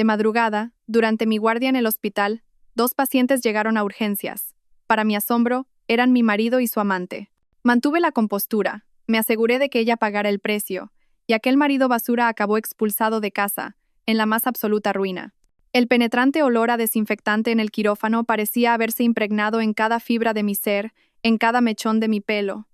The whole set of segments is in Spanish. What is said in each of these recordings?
De madrugada, durante mi guardia en el hospital, 2 pacientes llegaron a urgencias. Para mi asombro, eran mi marido y su amante. Mantuve la compostura, me aseguré de que ella pagara el precio, y aquel marido basura acabó expulsado de casa, en la más absoluta ruina. El penetrante olor a desinfectante en el quirófano parecía haberse impregnado en cada fibra de mi ser, en cada mechón de mi pelo.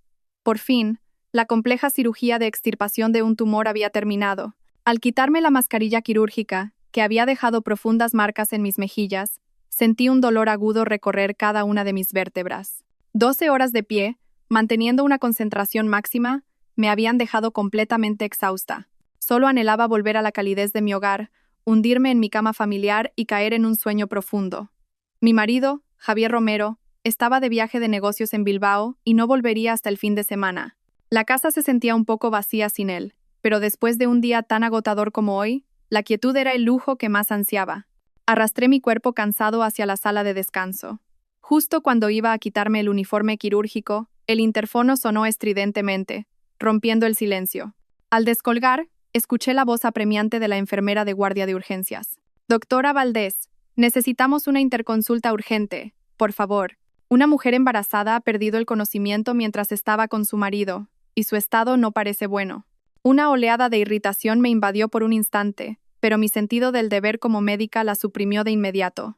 Por fin, la compleja cirugía de extirpación de un tumor había terminado. Al quitarme la mascarilla quirúrgica, que había dejado profundas marcas en mis mejillas, sentí un dolor agudo recorrer cada una de mis vértebras. 12 horas de pie, manteniendo una concentración máxima, me habían dejado completamente exhausta. Solo anhelaba volver a la calidez de mi hogar, hundirme en mi cama familiar y caer en un sueño profundo. Mi marido, Javier Romero, estaba de viaje de negocios en Bilbao y no volvería hasta el fin de semana. La casa se sentía un poco vacía sin él, pero después de un día tan agotador como hoy, la quietud era el lujo que más ansiaba. Arrastré mi cuerpo cansado hacia la sala de descanso. Justo cuando iba a quitarme el uniforme quirúrgico, el interfono sonó estridentemente, rompiendo el silencio. Al descolgar, escuché la voz apremiante de la enfermera de guardia de urgencias. «Doctora Valdés, necesitamos una interconsulta urgente, por favor». Una mujer embarazada ha perdido el conocimiento mientras estaba con su marido, y su estado no parece bueno. Una oleada de irritación me invadió por un instante, pero mi sentido del deber como médica la suprimió de inmediato.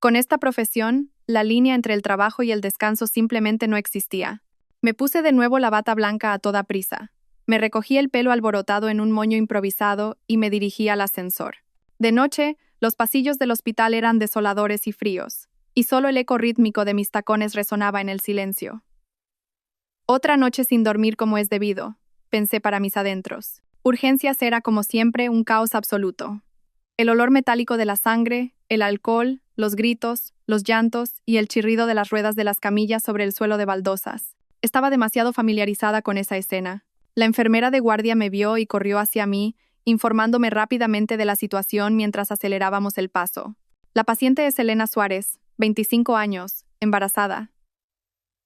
Con esta profesión, la línea entre el trabajo y el descanso simplemente no existía. Me puse de nuevo la bata blanca a toda prisa. Me recogí el pelo alborotado en un moño improvisado y me dirigí al ascensor. De noche, los pasillos del hospital eran desoladores y fríos, y solo el eco rítmico de mis tacones resonaba en el silencio. Otra noche sin dormir como es debido, pensé para mis adentros. Urgencias era, como siempre, un caos absoluto. El olor metálico de la sangre, el alcohol, los gritos, los llantos y el chirrido de las ruedas de las camillas sobre el suelo de baldosas. Estaba demasiado familiarizada con esa escena. La enfermera de guardia me vio y corrió hacia mí, informándome rápidamente de la situación mientras acelerábamos el paso. La paciente es Elena Suárez, 25 años, embarazada.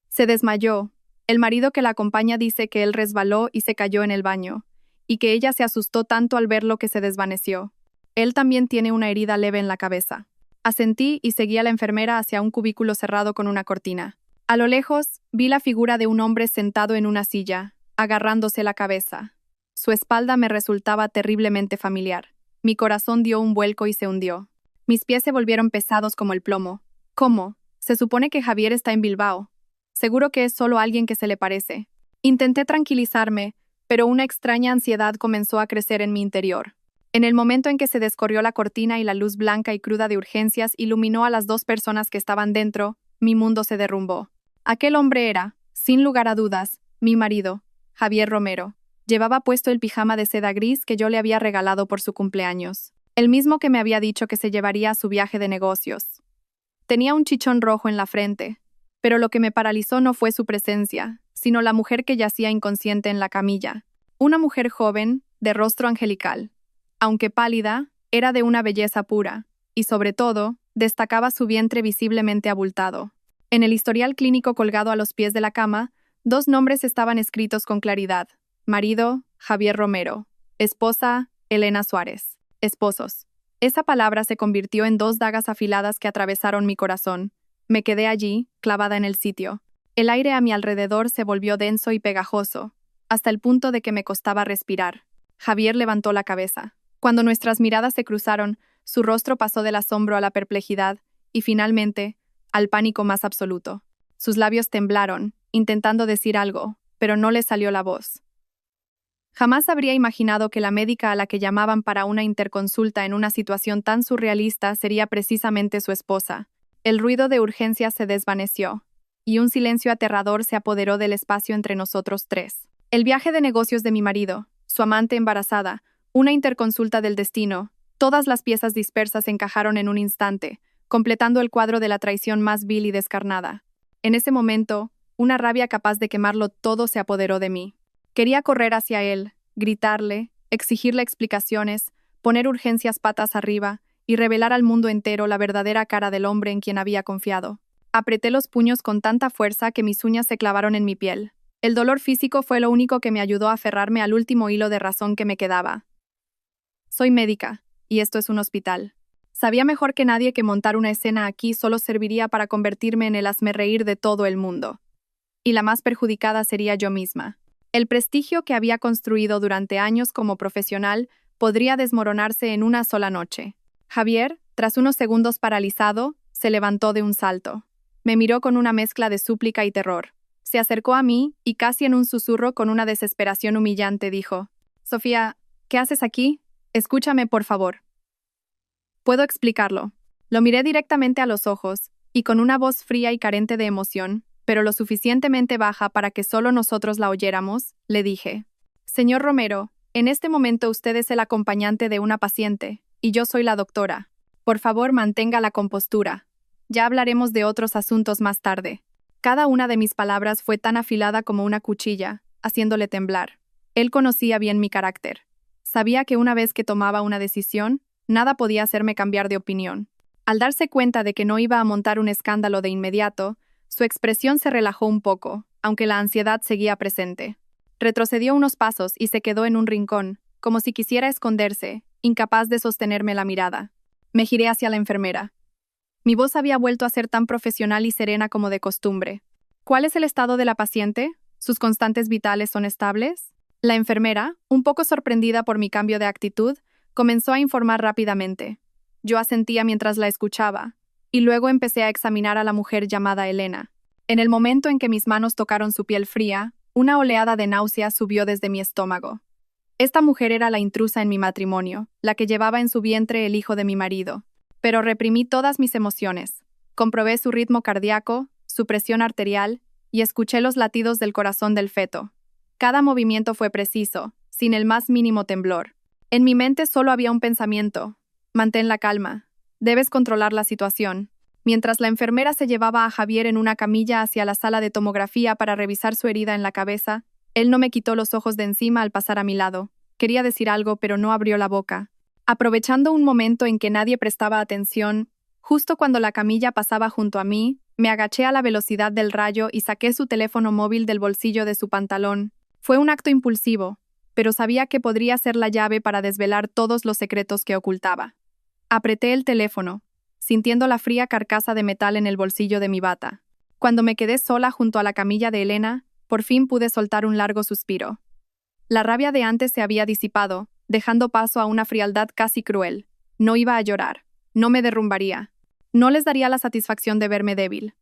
Se desmayó. El marido que la acompaña dice que él resbaló y se cayó en el baño, y que ella se asustó tanto al verlo que se desvaneció. Él también tiene una herida leve en la cabeza. Asentí y seguí a la enfermera hacia un cubículo cerrado con una cortina. A lo lejos, vi la figura de un hombre sentado en una silla, agarrándose la cabeza. Su espalda me resultaba terriblemente familiar. Mi corazón dio un vuelco y se hundió. Mis pies se volvieron pesados como el plomo. ¿Cómo? Se supone que Javier está en Bilbao. Seguro que es solo alguien que se le parece. Intenté tranquilizarme, pero una extraña ansiedad comenzó a crecer en mi interior. En el momento en que se descorrió la cortina y la luz blanca y cruda de urgencias iluminó a las 2 personas que estaban dentro, mi mundo se derrumbó. Aquel hombre era, sin lugar a dudas, mi marido, Javier Romero. Llevaba puesto el pijama de seda gris que yo le había regalado por su cumpleaños. El mismo que me había dicho que se llevaría a su viaje de negocios. Tenía un chichón rojo en la frente, pero lo que me paralizó no fue su presencia, sino la mujer que yacía inconsciente en la camilla. Una mujer joven, de rostro angelical. Aunque pálida, era de una belleza pura, y sobre todo, destacaba su vientre visiblemente abultado. En el historial clínico colgado a los pies de la cama, 2 nombres estaban escritos con claridad. Marido, Javier Romero. Esposa, Elena Suárez. Esposos. Esa palabra se convirtió en 2 dagas afiladas que atravesaron mi corazón. Me quedé allí, clavada en el sitio. El aire a mi alrededor se volvió denso y pegajoso, hasta el punto de que me costaba respirar. Javier levantó la cabeza. Cuando nuestras miradas se cruzaron, su rostro pasó del asombro a la perplejidad y, finalmente, al pánico más absoluto. Sus labios temblaron, intentando decir algo, pero no le salió la voz. Jamás habría imaginado que la médica a la que llamaban para una interconsulta en una situación tan surrealista sería precisamente su esposa. El ruido de urgencias se desvaneció, y un silencio aterrador se apoderó del espacio entre nosotros 3. El viaje de negocios de mi marido, su amante embarazada, una interconsulta del destino, todas las piezas dispersas encajaron en un instante, completando el cuadro de la traición más vil y descarnada. En ese momento, una rabia capaz de quemarlo todo se apoderó de mí. Quería correr hacia él, gritarle, exigirle explicaciones, poner urgencias patas arriba y revelar al mundo entero la verdadera cara del hombre en quien había confiado. Apreté los puños con tanta fuerza que mis uñas se clavaron en mi piel. El dolor físico fue lo único que me ayudó a aferrarme al último hilo de razón que me quedaba. Soy médica, y esto es un hospital. Sabía mejor que nadie que montar una escena aquí solo serviría para convertirme en el hazmerreír de todo el mundo. Y la más perjudicada sería yo misma. El prestigio que había construido durante años como profesional podría desmoronarse en una sola noche. Javier, tras unos segundos paralizado, se levantó de un salto. Me miró con una mezcla de súplica y terror. Se acercó a mí y casi en un susurro con una desesperación humillante dijo: «Sofía, ¿qué haces aquí? Escúchame, por favor». Puedo explicarlo. Lo miré directamente a los ojos, y con una voz fría y carente de emoción, pero lo suficientemente baja para que solo nosotros la oyéramos, le dije: «Señor Romero, en este momento usted es el acompañante de una paciente, y yo soy la doctora. Por favor, mantenga la compostura. Ya hablaremos de otros asuntos más tarde». Cada una de mis palabras fue tan afilada como una cuchilla, haciéndole temblar. Él conocía bien mi carácter. Sabía que una vez que tomaba una decisión, nada podía hacerme cambiar de opinión. Al darse cuenta de que no iba a montar un escándalo de inmediato, su expresión se relajó un poco, aunque la ansiedad seguía presente. Retrocedió unos pasos y se quedó en un rincón, como si quisiera esconderse, incapaz de sostenerme la mirada. Me giré hacia la enfermera. Mi voz había vuelto a ser tan profesional y serena como de costumbre. «¿Cuál es el estado de la paciente? ¿Sus constantes vitales son estables?». La enfermera, un poco sorprendida por mi cambio de actitud, comenzó a informar rápidamente. Yo asentía mientras la escuchaba, y luego empecé a examinar a la mujer llamada Elena. En el momento en que mis manos tocaron su piel fría, una oleada de náuseas subió desde mi estómago. Esta mujer era la intrusa en mi matrimonio, la que llevaba en su vientre el hijo de mi marido. Pero reprimí todas mis emociones. Comprobé su ritmo cardíaco, su presión arterial, y escuché los latidos del corazón del feto. Cada movimiento fue preciso, sin el más mínimo temblor. En mi mente solo había un pensamiento: mantén la calma. Debes controlar la situación. Mientras la enfermera se llevaba a Javier en una camilla hacia la sala de tomografía para revisar su herida en la cabeza, él no me quitó los ojos de encima al pasar a mi lado. Quería decir algo, pero no abrió la boca. Aprovechando un momento en que nadie prestaba atención, justo cuando la camilla pasaba junto a mí, me agaché a la velocidad del rayo y saqué su teléfono móvil del bolsillo de su pantalón. Fue un acto impulsivo, pero sabía que podría ser la llave para desvelar todos los secretos que ocultaba. Apreté el teléfono, sintiendo la fría carcasa de metal en el bolsillo de mi bata. Cuando me quedé sola junto a la camilla de Elena, por fin pude soltar un largo suspiro. La rabia de antes se había disipado, dejando paso a una frialdad casi cruel. No iba a llorar. No me derrumbaría. No les daría la satisfacción de verme débil.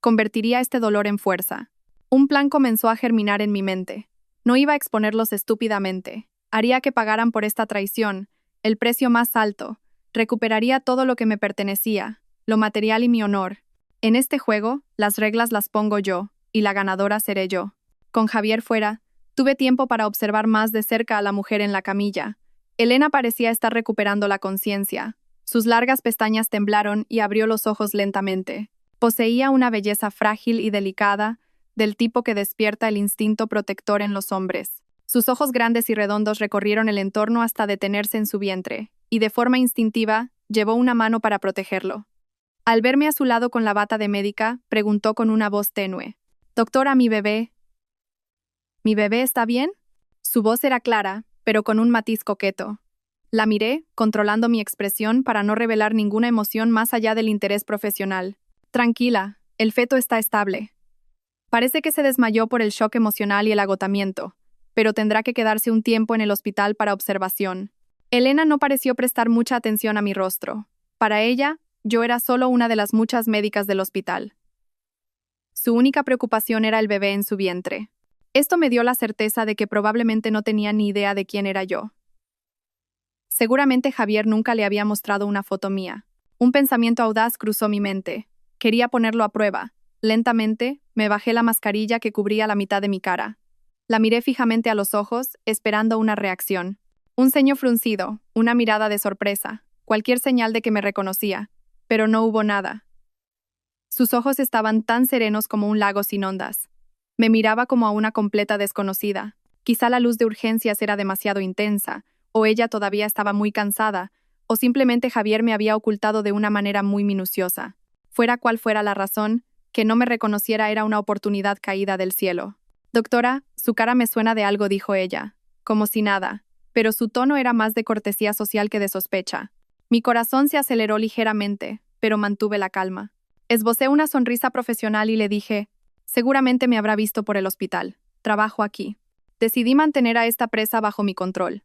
Convertiría este dolor en fuerza. Un plan comenzó a germinar en mi mente. No iba a exponerlos estúpidamente. Haría que pagaran por esta traición, el precio más alto. Recuperaría todo lo que me pertenecía, lo material y mi honor. En este juego, las reglas las pongo yo, y la ganadora seré yo. Con Javier fuera, tuve tiempo para observar más de cerca a la mujer en la camilla. Elena parecía estar recuperando la conciencia. Sus largas pestañas temblaron y abrió los ojos lentamente. Poseía una belleza frágil y delicada, del tipo que despierta el instinto protector en los hombres. Sus ojos grandes y redondos recorrieron el entorno hasta detenerse en su vientre, y de forma instintiva, llevó una mano para protegerlo. Al verme a su lado con la bata de médica, preguntó con una voz tenue: «Doctora, mi bebé». «¿Mi bebé está bien?». Su voz era clara, pero con un matiz coqueto. La miré, controlando mi expresión para no revelar ninguna emoción más allá del interés profesional. «Tranquila, el feto está estable. Parece que se desmayó por el shock emocional y el agotamiento, pero tendrá que quedarse un tiempo en el hospital para observación». Elena no pareció prestar mucha atención a mi rostro. Para ella, yo era solo una de las muchas médicas del hospital. Su única preocupación era el bebé en su vientre. Esto me dio la certeza de que probablemente no tenía ni idea de quién era yo. Seguramente Javier nunca le había mostrado una foto mía. Un pensamiento audaz cruzó mi mente. Quería ponerlo a prueba. Lentamente, me bajé la mascarilla que cubría la mitad de mi cara. La miré fijamente a los ojos, esperando una reacción. Un ceño fruncido, una mirada de sorpresa, cualquier señal de que me reconocía, pero no hubo nada. Sus ojos estaban tan serenos como un lago sin ondas. Me miraba como a una completa desconocida. Quizá la luz de urgencias era demasiado intensa, o ella todavía estaba muy cansada, o simplemente Javier me había ocultado de una manera muy minuciosa. Fuera cual fuera la razón, que no me reconociera era una oportunidad caída del cielo. «Doctora, su cara me suena de algo», dijo ella, como si nada, pero su tono era más de cortesía social que de sospecha. Mi corazón se aceleró ligeramente, pero mantuve la calma. Esbocé una sonrisa profesional y le dije, seguramente me habrá visto por el hospital. Trabajo aquí. Decidí mantener a esta presa bajo mi control.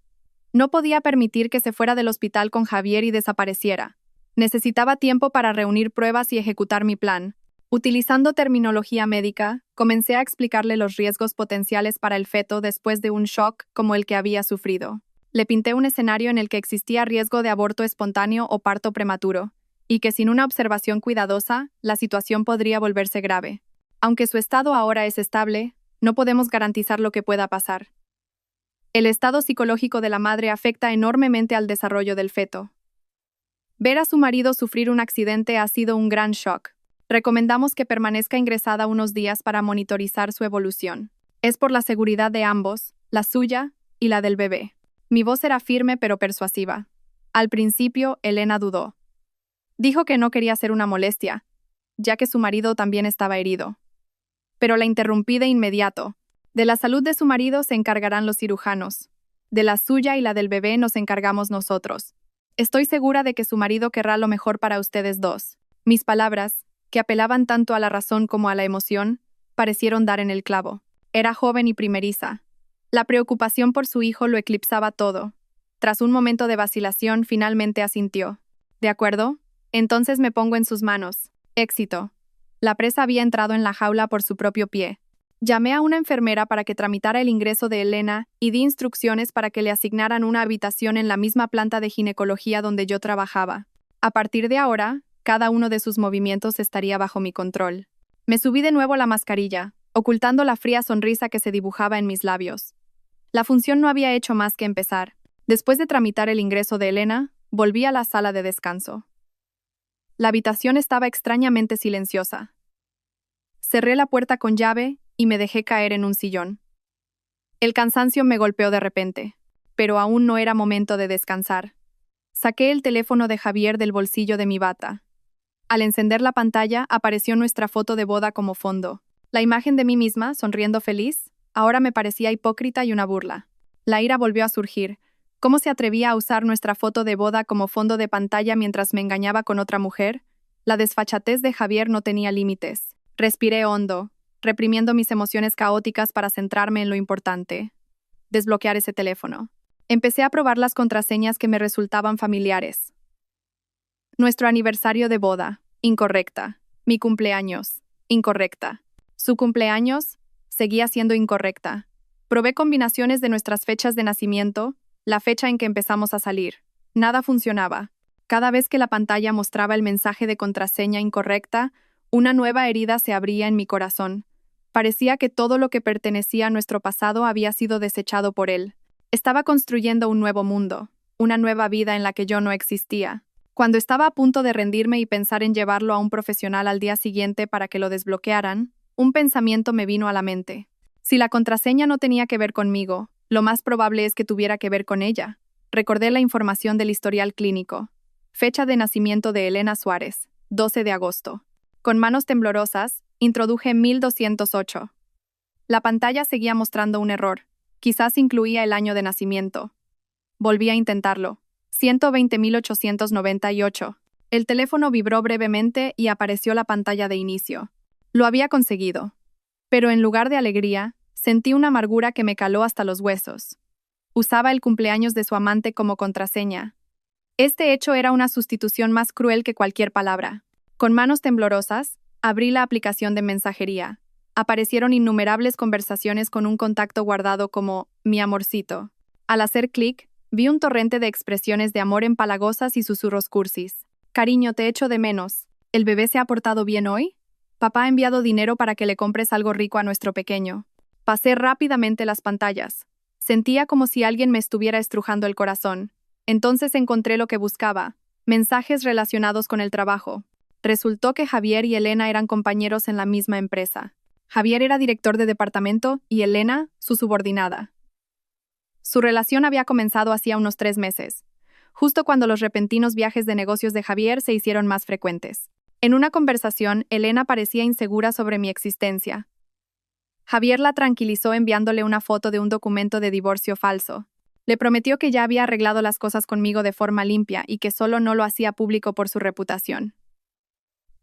No podía permitir que se fuera del hospital con Javier y desapareciera. Necesitaba tiempo para reunir pruebas y ejecutar mi plan. Utilizando terminología médica, comencé a explicarle los riesgos potenciales para el feto después de un shock como el que había sufrido. Le pinté un escenario en el que existía riesgo de aborto espontáneo o parto prematuro, y que sin una observación cuidadosa, la situación podría volverse grave. Aunque su estado ahora es estable, no podemos garantizar lo que pueda pasar. El estado psicológico de la madre afecta enormemente al desarrollo del feto. Ver a su marido sufrir un accidente ha sido un gran shock. Recomendamos que permanezca ingresada unos días para monitorizar su evolución. Es por la seguridad de ambos, la suya y la del bebé. Mi voz era firme pero persuasiva. Al principio, Elena dudó. Dijo que no quería ser una molestia, ya que su marido también estaba herido. Pero la interrumpí de inmediato. De la salud de su marido se encargarán los cirujanos. De la suya y la del bebé nos encargamos nosotros. Estoy segura de que su marido querrá lo mejor para ustedes dos. Mis palabras, que apelaban tanto a la razón como a la emoción, parecieron dar en el clavo. Era joven y primeriza. La preocupación por su hijo lo eclipsaba todo. Tras un momento de vacilación, finalmente asintió. ¿De acuerdo? Entonces me pongo en sus manos. Éxito. La presa había entrado en la jaula por su propio pie. Llamé a una enfermera para que tramitara el ingreso de Elena y di instrucciones para que le asignaran una habitación en la misma planta de ginecología donde yo trabajaba. A partir de ahora, cada uno de sus movimientos estaría bajo mi control. Me subí de nuevo la mascarilla, ocultando la fría sonrisa que se dibujaba en mis labios. La función no había hecho más que empezar. Después de tramitar el ingreso de Elena, volví a la sala de descanso. La habitación estaba extrañamente silenciosa. Cerré la puerta con llave y me dejé caer en un sillón. El cansancio me golpeó de repente, pero aún no era momento de descansar. Saqué el teléfono de Javier del bolsillo de mi bata. Al encender la pantalla, apareció nuestra foto de boda como fondo. La imagen de mí misma, sonriendo feliz, ahora me parecía hipócrita y una burla. La ira volvió a surgir. ¿Cómo se atrevía a usar nuestra foto de boda como fondo de pantalla mientras me engañaba con otra mujer? La desfachatez de Javier no tenía límites. Respiré hondo, reprimiendo mis emociones caóticas para centrarme en lo importante. Desbloquear ese teléfono. Empecé a probar las contraseñas que me resultaban familiares. Nuestro aniversario de boda, incorrecta. Mi cumpleaños, incorrecta. Su cumpleaños, seguía siendo incorrecta. Probé combinaciones de nuestras fechas de nacimiento, la fecha en que empezamos a salir. Nada funcionaba. Cada vez que la pantalla mostraba el mensaje de contraseña incorrecta, una nueva herida se abría en mi corazón. Parecía que todo lo que pertenecía a nuestro pasado había sido desechado por él. Estaba construyendo un nuevo mundo, una nueva vida en la que yo no existía. Cuando estaba a punto de rendirme y pensar en llevarlo a un profesional al día siguiente para que lo desbloquearan, un pensamiento me vino a la mente. Si la contraseña no tenía que ver conmigo, lo más probable es que tuviera que ver con ella. Recordé la información del historial clínico. Fecha de nacimiento de Elena Suárez, 12 de agosto. Con manos temblorosas, introduje 1208. La pantalla seguía mostrando un error. Quizás incluía el año de nacimiento. Volví a intentarlo. 120.898. El teléfono vibró brevemente y apareció la pantalla de inicio. Lo había conseguido. Pero en lugar de alegría, sentí una amargura que me caló hasta los huesos. Usaba el cumpleaños de su amante como contraseña. Este hecho era una sustitución más cruel que cualquier palabra. Con manos temblorosas, abrí la aplicación de mensajería. Aparecieron innumerables conversaciones con un contacto guardado como «mi amorcito». Al hacer clic, vi un torrente de expresiones de amor empalagosas y susurros cursis. «Cariño, te echo de menos. ¿El bebé se ha portado bien hoy? Papá ha enviado dinero para que le compres algo rico a nuestro pequeño». Pasé rápidamente las pantallas. Sentía como si alguien me estuviera estrujando el corazón. Entonces encontré lo que buscaba: mensajes relacionados con el trabajo. Resultó que Javier y Elena eran compañeros en la misma empresa. Javier era director de departamento y Elena, su subordinada. Su relación había comenzado hacía unos 3 meses, justo cuando los repentinos viajes de negocios de Javier se hicieron más frecuentes. En una conversación, Elena parecía insegura sobre mi existencia. Javier la tranquilizó enviándole una foto de un documento de divorcio falso. Le prometió que ya había arreglado las cosas conmigo de forma limpia y que solo no lo hacía público por su reputación.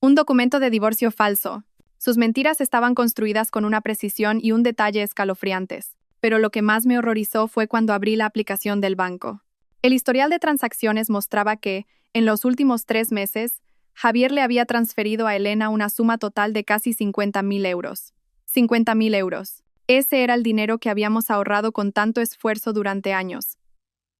Un documento de divorcio falso. Sus mentiras estaban construidas con una precisión y un detalle escalofriantes, pero lo que más me horrorizó fue cuando abrí la aplicación del banco. El historial de transacciones mostraba que, en los últimos 3 meses, Javier le había transferido a Elena una suma total de casi 50.000 euros. 50.000 euros. Ese era el dinero que habíamos ahorrado con tanto esfuerzo durante años.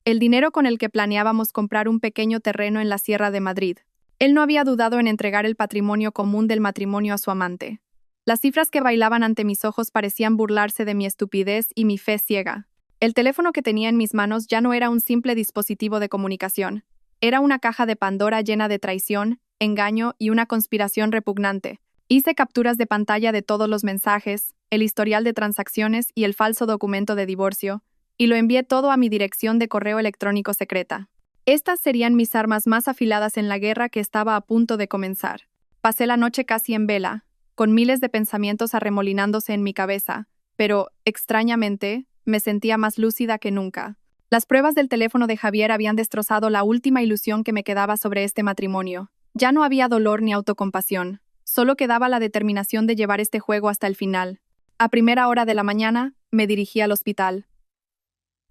El dinero con el que planeábamos comprar un pequeño terreno en la Sierra de Madrid. Él no había dudado en entregar el patrimonio común del matrimonio a su amante. Las cifras que bailaban ante mis ojos parecían burlarse de mi estupidez y mi fe ciega. El teléfono que tenía en mis manos ya no era un simple dispositivo de comunicación. Era una caja de Pandora llena de traición, engaño y una conspiración repugnante. Hice capturas de pantalla de todos los mensajes, el historial de transacciones y el falso documento de divorcio, y lo envié todo a mi dirección de correo electrónico secreta. Estas serían mis armas más afiladas en la guerra que estaba a punto de comenzar. Pasé la noche casi en vela, con miles de pensamientos arremolinándose en mi cabeza, pero, extrañamente, me sentía más lúcida que nunca. Las pruebas del teléfono de Javier habían destrozado la última ilusión que me quedaba sobre este matrimonio. Ya no había dolor ni autocompasión, solo quedaba la determinación de llevar este juego hasta el final. A primera hora de la mañana, me dirigí al hospital.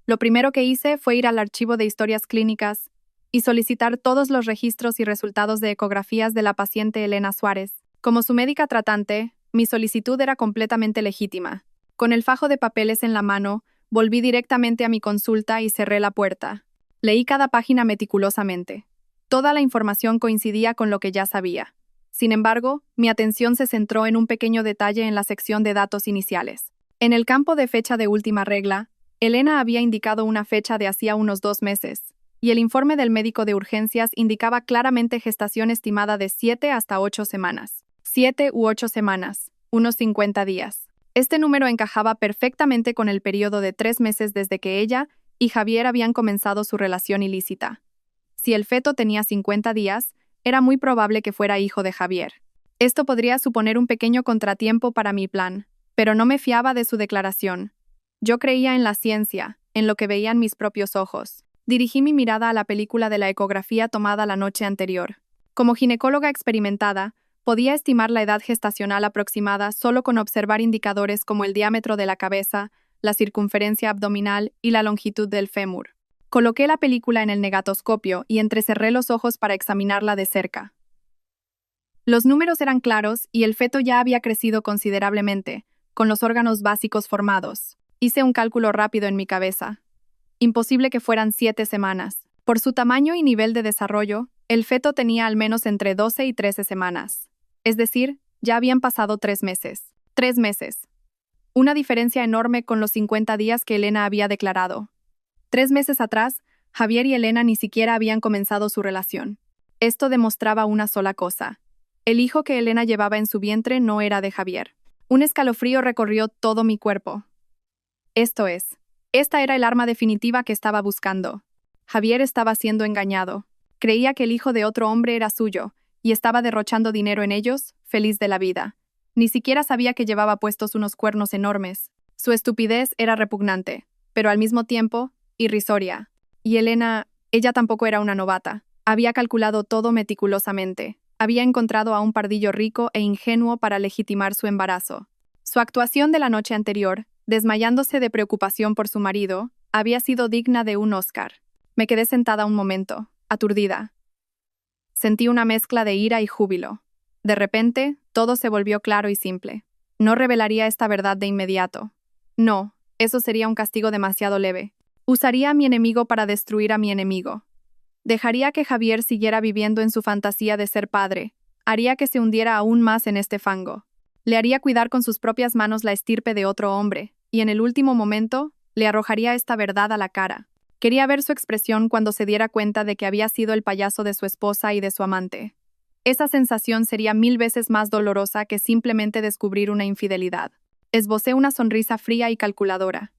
Lo primero que hice fue ir al archivo de historias clínicas y solicitar todos los registros y resultados de ecografías de la paciente Elena Suárez. Como su médica tratante, mi solicitud era completamente legítima. Con el fajo de papeles en la mano, volví directamente a mi consulta y cerré la puerta. Leí cada página meticulosamente. Toda la información coincidía con lo que ya sabía. Sin embargo, mi atención se centró en un pequeño detalle en la sección de datos iniciales. En el campo de fecha de última regla, Elena había indicado una fecha de hacía unos 2 meses, y el informe del médico de urgencias indicaba claramente gestación estimada de 7 hasta 8 semanas. 7 u 8 semanas, unos 50 días. Este número encajaba perfectamente con el periodo de 3 meses desde que ella y Javier habían comenzado su relación ilícita. Si el feto tenía 50 días, era muy probable que fuera hijo de Javier. Esto podría suponer un pequeño contratiempo para mi plan, pero no me fiaba de su declaración. Yo creía en la ciencia, en lo que veían mis propios ojos. Dirigí mi mirada a la película de la ecografía tomada la noche anterior. Como ginecóloga experimentada, podía estimar la edad gestacional aproximada solo con observar indicadores como el diámetro de la cabeza, la circunferencia abdominal y la longitud del fémur. Coloqué la película en el negatoscopio y entrecerré los ojos para examinarla de cerca. Los números eran claros y el feto ya había crecido considerablemente, con los órganos básicos formados. Hice un cálculo rápido en mi cabeza. Imposible que fueran 7 semanas. Por su tamaño y nivel de desarrollo, el feto tenía al menos entre 12 y 13 semanas. Es decir, ya habían pasado 3 meses. 3 meses. Una diferencia enorme con los 50 días que Elena había declarado. 3 meses atrás, Javier y Elena ni siquiera habían comenzado su relación. Esto demostraba una sola cosa. El hijo que Elena llevaba en su vientre no era de Javier. Un escalofrío recorrió todo mi cuerpo. Esta era el arma definitiva que estaba buscando. Javier estaba siendo engañado. Creía que el hijo de otro hombre era suyo, y estaba derrochando dinero en ellos, feliz de la vida. Ni siquiera sabía que llevaba puestos unos cuernos enormes. Su estupidez era repugnante, pero al mismo tiempo, irrisoria. Y Elena, ella tampoco era una novata. Había calculado todo meticulosamente. Había encontrado a un pardillo rico e ingenuo para legitimar su embarazo. Su actuación de la noche anterior, desmayándose de preocupación por su marido, había sido digna de un Oscar. Me quedé sentada un momento, aturdida. Sentí una mezcla de ira y júbilo. De repente, todo se volvió claro y simple. No revelaría esta verdad de inmediato. No, eso sería un castigo demasiado leve. Usaría a mi enemigo para destruir a mi enemigo. Dejaría que Javier siguiera viviendo en su fantasía de ser padre. Haría que se hundiera aún más en este fango. Le haría cuidar con sus propias manos la estirpe de otro hombre, y en el último momento, le arrojaría esta verdad a la cara. Quería ver su expresión cuando se diera cuenta de que había sido el payaso de su esposa y de su amante. Esa sensación sería 1000 veces más dolorosa que simplemente descubrir una infidelidad. Esbocé una sonrisa fría y calculadora.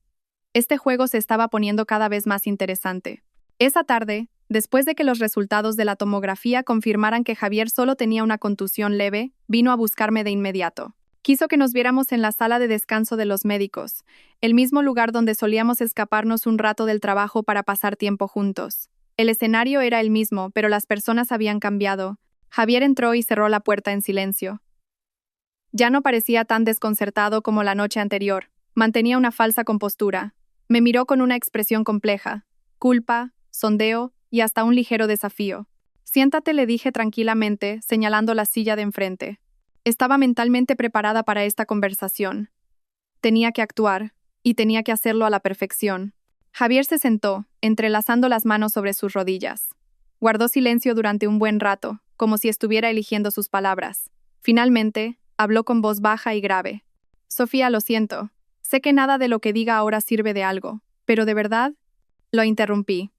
Este juego se estaba poniendo cada vez más interesante. Esa tarde, después de que los resultados de la tomografía confirmaran que Javier solo tenía una contusión leve, vino a buscarme de inmediato. Quiso que nos viéramos en la sala de descanso de los médicos, el mismo lugar donde solíamos escaparnos un rato del trabajo para pasar tiempo juntos. El escenario era el mismo, pero las personas habían cambiado. Javier entró y cerró la puerta en silencio. Ya no parecía tan desconcertado como la noche anterior. Mantenía una falsa compostura. Me miró con una expresión compleja: culpa, sondeo y hasta un ligero desafío. Siéntate, le dije tranquilamente, señalando la silla de enfrente. Estaba mentalmente preparada para esta conversación. Tenía que actuar, y tenía que hacerlo a la perfección. Javier se sentó, entrelazando las manos sobre sus rodillas. Guardó silencio durante un buen rato, como si estuviera eligiendo sus palabras. Finalmente, habló con voz baja y grave. Sofía, lo siento. Sé que nada de lo que diga ahora sirve de algo, pero de verdad, lo interrumpí.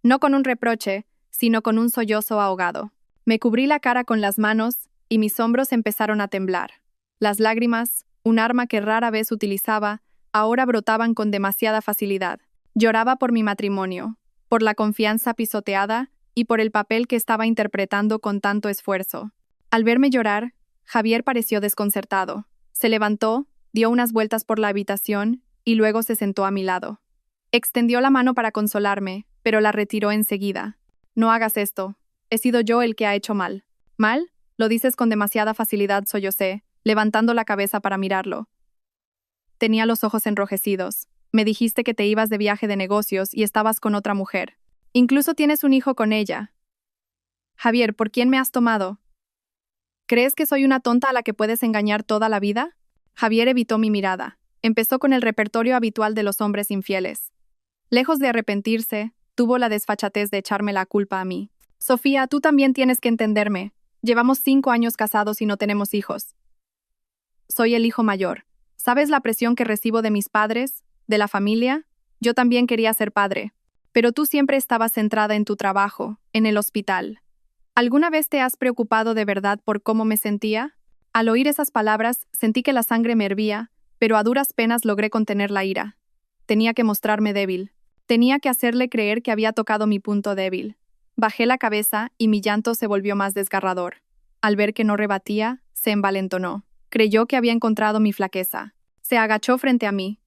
No con un reproche, sino con un sollozo ahogado. Me cubrí la cara con las manos y mis hombros empezaron a temblar. Las lágrimas, un arma que rara vez utilizaba, ahora brotaban con demasiada facilidad. Lloraba por mi matrimonio, por la confianza pisoteada y por el papel que estaba interpretando con tanto esfuerzo. Al verme llorar, Javier pareció desconcertado. Se levantó, dio unas vueltas por la habitación y luego se sentó a mi lado. Extendió la mano para consolarme, pero la retiró enseguida. No hagas esto. He sido yo el que ha hecho mal. ¿Mal? Lo dices con demasiada facilidad, sollocé, levantando la cabeza para mirarlo. Tenía los ojos enrojecidos. Me dijiste que te ibas de viaje de negocios y estabas con otra mujer. Incluso tienes un hijo con ella. Javier, ¿por quién me has tomado? ¿Crees que soy una tonta a la que puedes engañar toda la vida? Javier evitó mi mirada. Empezó con el repertorio habitual de los hombres infieles. Lejos de arrepentirse, tuvo la desfachatez de echarme la culpa a mí. Sofía, tú también tienes que entenderme. Llevamos 5 años casados y no tenemos hijos. Soy el hijo mayor. ¿Sabes la presión que recibo de mis padres, de la familia? Yo también quería ser padre. Pero tú siempre estabas centrada en tu trabajo, en el hospital. ¿Alguna vez te has preocupado de verdad por cómo me sentía? Al oír esas palabras, sentí que la sangre me hervía, pero a duras penas logré contener la ira. Tenía que mostrarme débil. Tenía que hacerle creer que había tocado mi punto débil. Bajé la cabeza y mi llanto se volvió más desgarrador. Al ver que no rebatía, se envalentonó. Creyó que había encontrado mi flaqueza. Se agachó frente a mí.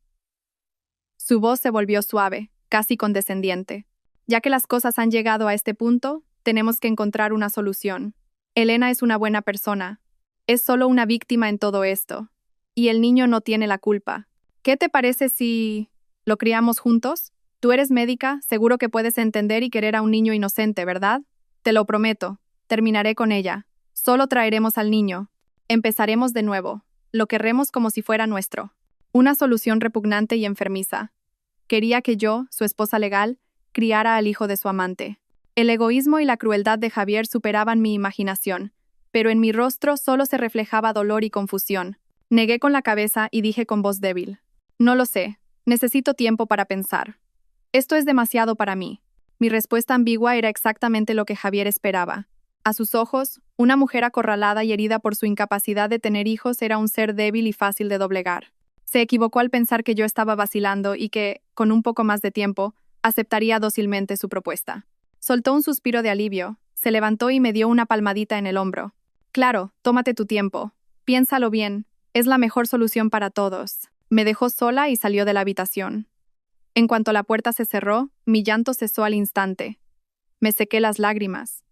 Su voz se volvió suave, casi condescendiente. Ya que las cosas han llegado a este punto, tenemos que encontrar una solución. Elena es una buena persona. Es solo una víctima en todo esto. Y el niño no tiene la culpa. ¿Qué te parece si lo criamos juntos? Tú eres médica, seguro que puedes entender y querer a un niño inocente, ¿verdad? Te lo prometo. Terminaré con ella. Solo traeremos al niño. Empezaremos de nuevo. Lo querremos como si fuera nuestro. Una solución repugnante y enfermiza. Quería que yo, su esposa legal, criara al hijo de su amante. El egoísmo y la crueldad de Javier superaban mi imaginación, pero en mi rostro solo se reflejaba dolor y confusión. Negué con la cabeza y dije con voz débil: no lo sé, necesito tiempo para pensar. Esto es demasiado para mí. Mi respuesta ambigua era exactamente lo que Javier esperaba. A sus ojos, una mujer acorralada y herida por su incapacidad de tener hijos era un ser débil y fácil de doblegar. Se equivocó al pensar que yo estaba vacilando y que, con un poco más de tiempo, aceptaría dócilmente su propuesta. Soltó un suspiro de alivio, se levantó y me dio una palmadita en el hombro. Claro, tómate tu tiempo. Piénsalo bien, es la mejor solución para todos. Me dejó sola y salió de la habitación. En cuanto la puerta se cerró, mi llanto cesó al instante. Me sequé las lágrimas.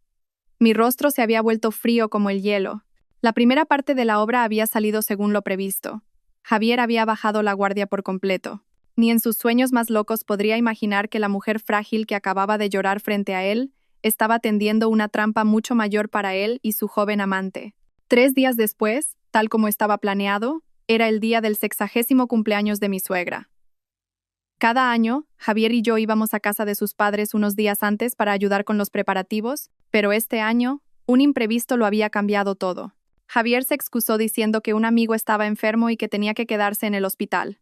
Mi rostro se había vuelto frío como el hielo. La primera parte de la obra había salido según lo previsto. Javier había bajado la guardia por completo. Ni en sus sueños más locos podría imaginar que la mujer frágil que acababa de llorar frente a él estaba tendiendo una trampa mucho mayor para él y su joven amante. 3 días después, tal como estaba planeado, era el día del 60º cumpleaños de mi suegra. Cada año, Javier y yo íbamos a casa de sus padres unos días antes para ayudar con los preparativos, pero este año, un imprevisto lo había cambiado todo. Javier se excusó diciendo que un amigo estaba enfermo y que tenía que quedarse en el hospital.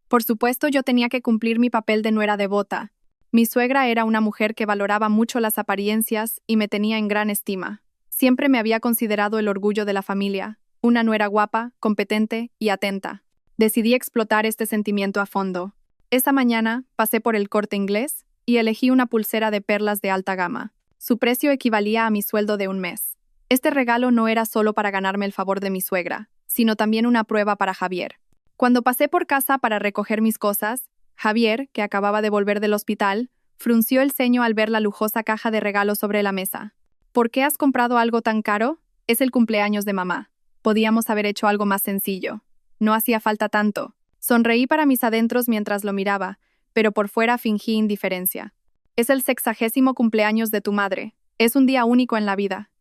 Por supuesto, yo tenía que cumplir mi papel de nuera devota. Mi suegra era una mujer que valoraba mucho las apariencias y me tenía en gran estima. Siempre me había considerado el orgullo de la familia, una nuera guapa, competente y atenta. Decidí explotar este sentimiento a fondo. Esta mañana pasé por el Corte Inglés y elegí una pulsera de perlas de alta gama. Su precio equivalía a mi sueldo de un mes. Este regalo no era solo para ganarme el favor de mi suegra, sino también una prueba para Javier. Cuando pasé por casa para recoger mis cosas, Javier, que acababa de volver del hospital, frunció el ceño al ver la lujosa caja de regalos sobre la mesa. ¿Por qué has comprado algo tan caro? Es el cumpleaños de mamá. Podíamos haber hecho algo más sencillo. No hacía falta tanto. Sonreí para mis adentros mientras lo miraba, pero por fuera fingí indiferencia. Es el 60º cumpleaños de tu madre. Es un día único en la vida.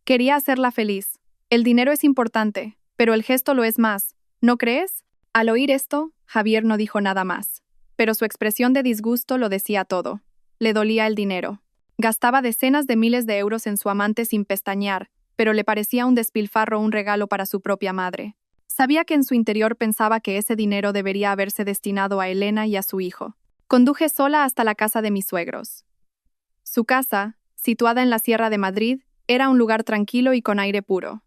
Quería hacerla feliz. El dinero es importante, pero el gesto lo es más. ¿No crees? Al oír esto, Javier no dijo nada más. Pero su expresión de disgusto lo decía todo. Le dolía el dinero. Gastaba decenas de miles de euros en su amante sin pestañear, pero le parecía un despilfarro un regalo para su propia madre. Sabía que en su interior pensaba que ese dinero debería haberse destinado a Elena y a su hijo. Conduje sola hasta la casa de mis suegros. Su casa, situada en la Sierra de Madrid, era un lugar tranquilo y con aire puro.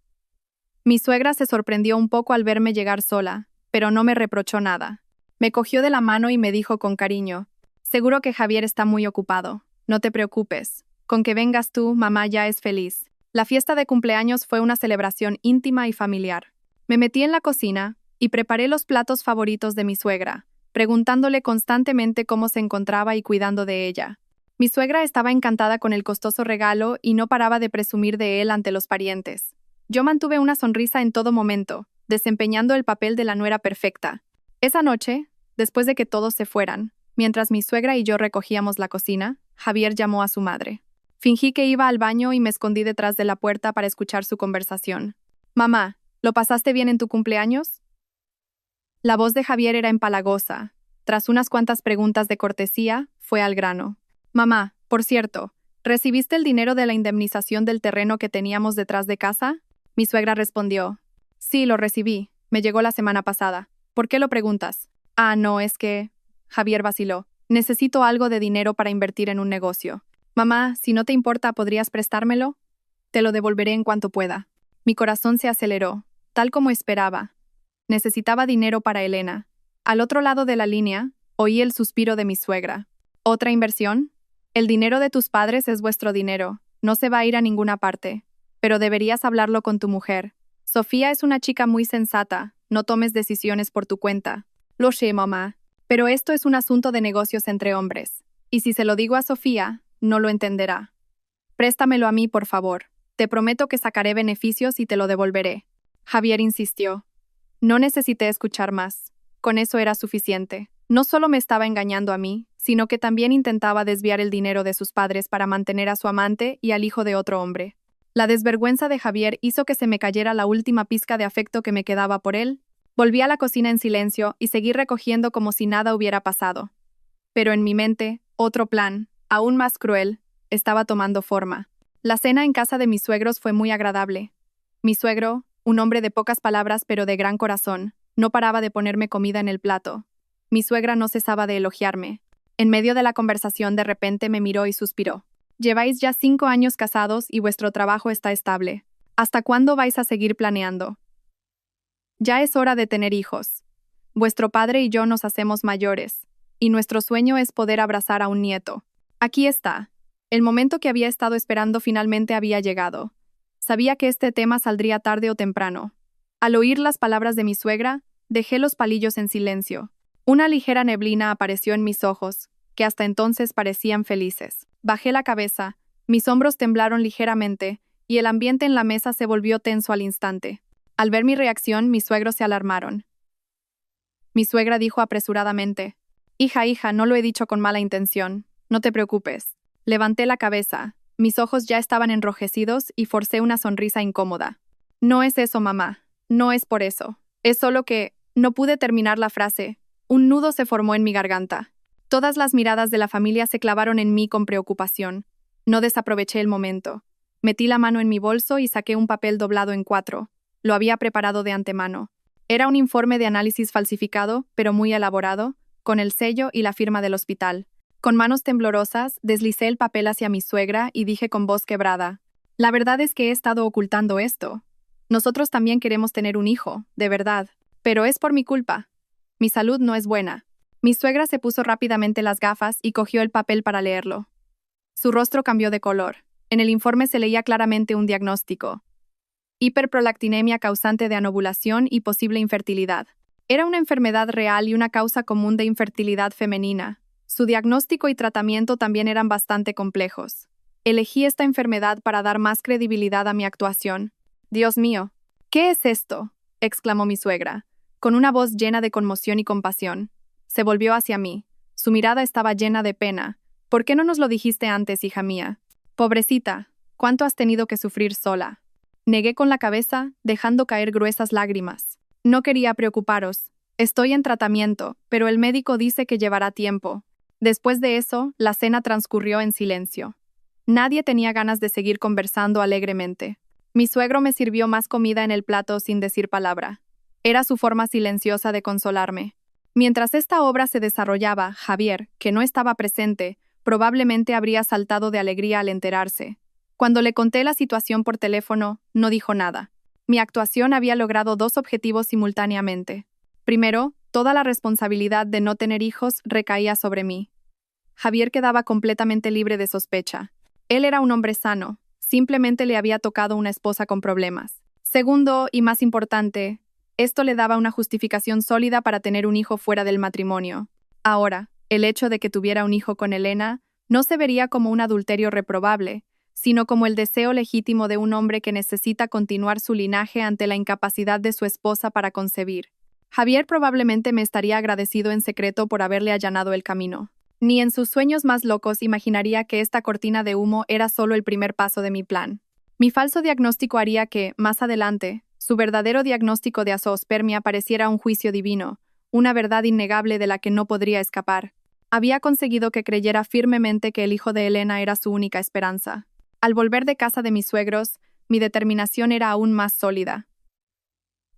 Mi suegra se sorprendió un poco al verme llegar sola, pero no me reprochó nada. Me cogió de la mano y me dijo con cariño: «Seguro que Javier está muy ocupado. No te preocupes. Con que vengas tú, mamá ya es feliz». La fiesta de cumpleaños fue una celebración íntima y familiar. Me metí en la cocina y preparé los platos favoritos de mi suegra, preguntándole constantemente cómo se encontraba y cuidando de ella. Mi suegra estaba encantada con el costoso regalo y no paraba de presumir de él ante los parientes. Yo mantuve una sonrisa en todo momento, desempeñando el papel de la nuera perfecta. Esa noche, después de que todos se fueran, mientras mi suegra y yo recogíamos la cocina, Javier llamó a su madre. Fingí que iba al baño y me escondí detrás de la puerta para escuchar su conversación. «Mamá, ¿lo pasaste bien en tu cumpleaños?». La voz de Javier era empalagosa. Tras unas cuantas preguntas de cortesía, fue al grano. «Mamá, por cierto, ¿recibiste el dinero de la indemnización del terreno que teníamos detrás de casa?». Mi suegra respondió: «Sí, lo recibí. Me llegó la semana pasada. ¿Por qué lo preguntas?». «Ah, no, es que…». Javier vaciló. «Necesito algo de dinero para invertir en un negocio. Mamá, si no te importa, ¿podrías prestármelo? Te lo devolveré en cuanto pueda». Mi corazón se aceleró, tal como esperaba. Necesitaba dinero para Elena. Al otro lado de la línea, oí el suspiro de mi suegra. «¿Otra inversión? El dinero de tus padres es vuestro dinero. No se va a ir a ninguna parte. Pero deberías hablarlo con tu mujer. Sofía es una chica muy sensata. No tomes decisiones por tu cuenta». «Lo sé, mamá. Pero esto es un asunto de negocios entre hombres. Y si se lo digo a Sofía, no lo entenderá. Préstamelo a mí, por favor. Te prometo que sacaré beneficios y te lo devolveré». Javier insistió. No necesité escuchar más. Con eso era suficiente. No solo me estaba engañando a mí, sino que también intentaba desviar el dinero de sus padres para mantener a su amante y al hijo de otro hombre. La desvergüenza de Javier hizo que se me cayera la última pizca de afecto que me quedaba por él. Volví a la cocina en silencio y seguí recogiendo como si nada hubiera pasado. Pero en mi mente, otro plan, aún más cruel, estaba tomando forma. La cena en casa de mis suegros fue muy agradable. Mi suegro, un hombre de pocas palabras pero de gran corazón, no paraba de ponerme comida en el plato. Mi suegra no cesaba de elogiarme. En medio de la conversación de repente me miró y suspiró. «Lleváis ya 5 años casados y vuestro trabajo está estable. ¿Hasta cuándo vais a seguir planeando? Ya es hora de tener hijos. Vuestro padre y yo nos hacemos mayores, y nuestro sueño es poder abrazar a un nieto. Aquí está». El momento que había estado esperando finalmente había llegado. Sabía que este tema saldría tarde o temprano. Al oír las palabras de mi suegra, dejé los palillos en silencio. Una ligera neblina apareció en mis ojos, que hasta entonces parecían felices. Bajé la cabeza, mis hombros temblaron ligeramente, y el ambiente en la mesa se volvió tenso al instante. Al ver mi reacción, mis suegros se alarmaron. Mi suegra dijo apresuradamente: hija, no lo he dicho con mala intención. No te preocupes». Levanté la cabeza. Mis ojos ya estaban enrojecidos y forcé una sonrisa incómoda. «No es eso, mamá. No es por eso. Es solo que…». No pude terminar la frase. Un nudo se formó en mi garganta. Todas las miradas de la familia se clavaron en mí con preocupación. No desaproveché el momento. Metí la mano en mi bolso y saqué un papel doblado en 4. Lo había preparado de antemano. Era un informe de análisis falsificado, pero muy elaborado, con el sello y la firma del hospital. Con manos temblorosas, deslicé el papel hacia mi suegra y dije con voz quebrada: «La verdad es que he estado ocultando esto. Nosotros también queremos tener un hijo, de verdad. Pero es por mi culpa. Mi salud no es buena». Mi suegra se puso rápidamente las gafas y cogió el papel para leerlo. Su rostro cambió de color. En el informe se leía claramente un diagnóstico: hiperprolactinemia causante de anovulación y posible infertilidad. Era una enfermedad real y una causa común de infertilidad femenina. Su diagnóstico y tratamiento también eran bastante complejos. Elegí esta enfermedad para dar más credibilidad a mi actuación. «Dios mío, ¿qué es esto?», exclamó mi suegra, con una voz llena de conmoción y compasión. Se volvió hacia mí. Su mirada estaba llena de pena. «¿Por qué no nos lo dijiste antes, hija mía? Pobrecita, ¿cuánto has tenido que sufrir sola?». Negué con la cabeza, dejando caer gruesas lágrimas. «No quería preocuparos. Estoy en tratamiento, pero el médico dice que llevará tiempo». Después de eso, la cena transcurrió en silencio. Nadie tenía ganas de seguir conversando alegremente. Mi suegro me sirvió más comida en el plato sin decir palabra. Era su forma silenciosa de consolarme. Mientras esta obra se desarrollaba, Javier, que no estaba presente, probablemente habría saltado de alegría al enterarse. Cuando le conté la situación por teléfono, no dijo nada. Mi actuación había logrado dos objetivos simultáneamente. Primero, toda la responsabilidad de no tener hijos recaía sobre mí. Javier quedaba completamente libre de sospecha. Él era un hombre sano, simplemente le había tocado una esposa con problemas. Segundo, y más importante, esto le daba una justificación sólida para tener un hijo fuera del matrimonio. Ahora, el hecho de que tuviera un hijo con Elena no se vería como un adulterio reprobable, sino como el deseo legítimo de un hombre que necesita continuar su linaje ante la incapacidad de su esposa para concebir. Javier probablemente me estaría agradecido en secreto por haberle allanado el camino. Ni en sus sueños más locos imaginaría que esta cortina de humo era solo el primer paso de mi plan. Mi falso diagnóstico haría que, más adelante, su verdadero diagnóstico de azoospermia pareciera un juicio divino, una verdad innegable de la que no podría escapar. Había conseguido que creyera firmemente que el hijo de Elena era su única esperanza. Al volver de casa de mis suegros, mi determinación era aún más sólida.